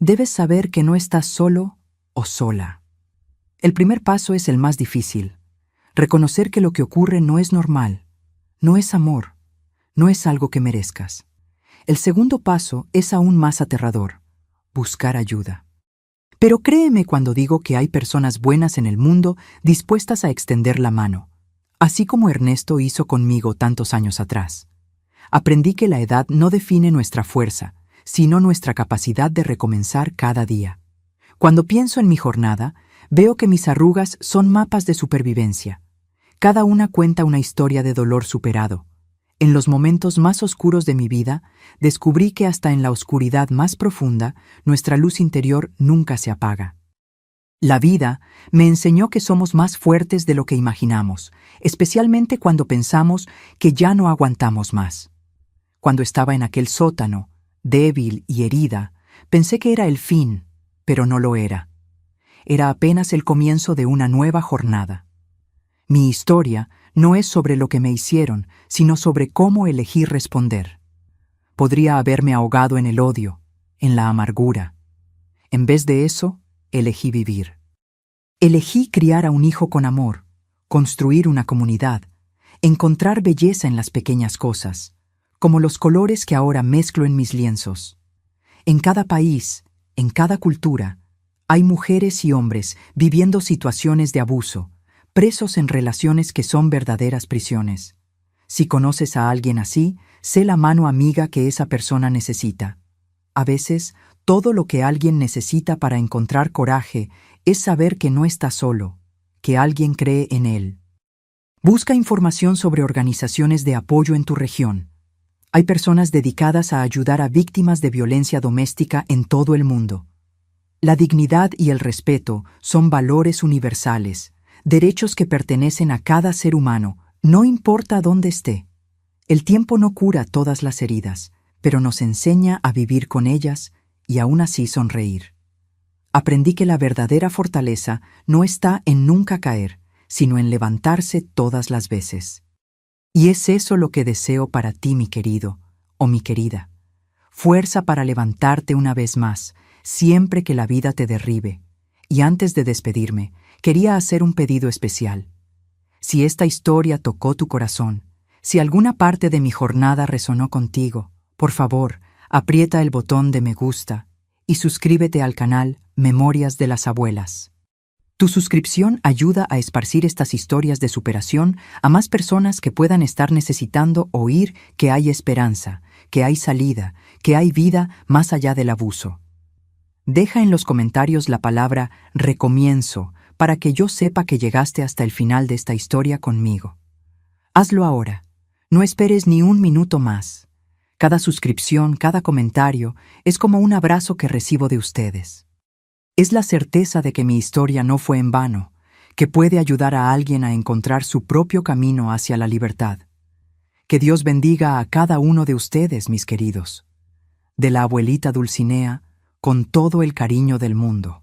debes saber que no estás solo o sola. El primer paso es el más difícil. Reconocer que lo que ocurre no es normal, no es amor, no es algo que merezcas. El segundo paso es aún más aterrador: buscar ayuda. Pero créeme cuando digo que hay personas buenas en el mundo dispuestas a extender la mano, así como Ernesto hizo conmigo tantos años atrás. Aprendí que la edad no define nuestra fuerza, sino nuestra capacidad de recomenzar cada día. Cuando pienso en mi jornada, veo que mis arrugas son mapas de supervivencia. Cada una cuenta una historia de dolor superado. En los momentos más oscuros de mi vida, descubrí que hasta en la oscuridad más profunda, nuestra luz interior nunca se apaga. La vida me enseñó que somos más fuertes de lo que imaginamos, especialmente cuando pensamos que ya no aguantamos más. Cuando estaba en aquel sótano, débil y herida, pensé que era el fin, pero no lo era. Era apenas el comienzo de una nueva jornada. Mi historia no es sobre lo que me hicieron, sino sobre cómo elegí responder. Podría haberme ahogado en el odio, en la amargura. En vez de eso, elegí vivir. Elegí criar a un hijo con amor, construir una comunidad, encontrar belleza en las pequeñas cosas, como los colores que ahora mezclo en mis lienzos. En cada país, en cada cultura, hay mujeres y hombres viviendo situaciones de abuso, presos en relaciones que son verdaderas prisiones. Si conoces a alguien así, sé la mano amiga que esa persona necesita. A veces, todo lo que alguien necesita para encontrar coraje es saber que no está solo, que alguien cree en él. Busca información sobre organizaciones de apoyo en tu región. Hay personas dedicadas a ayudar a víctimas de violencia doméstica en todo el mundo. La dignidad y el respeto son valores universales, derechos que pertenecen a cada ser humano, no importa dónde esté. El tiempo no cura todas las heridas, pero nos enseña a vivir con ellas y aún así sonreír. Aprendí que la verdadera fortaleza no está en nunca caer, sino en levantarse todas las veces. Y es eso lo que deseo para ti, mi querido o mi querida. Fuerza para levantarte una vez más, siempre que la vida te derribe. Y antes de despedirme, quería hacer un pedido especial. Si esta historia tocó tu corazón, si alguna parte de mi jornada resonó contigo, por favor, aprieta el botón de me gusta y suscríbete al canal Memorias de las Abuelas. Tu suscripción ayuda a esparcir estas historias de superación a más personas que puedan estar necesitando oír que hay esperanza, que hay salida, que hay vida más allá del abuso. Deja en los comentarios la palabra recomienzo para que yo sepa que llegaste hasta el final de esta historia conmigo. Hazlo ahora. No esperes ni un minuto más. Cada suscripción, cada comentario, es como un abrazo que recibo de ustedes. Es la certeza de que mi historia no fue en vano, que puede ayudar a alguien a encontrar su propio camino hacia la libertad. Que Dios bendiga a cada uno de ustedes, mis queridos. De la abuelita Dulcinea, con todo el cariño del mundo.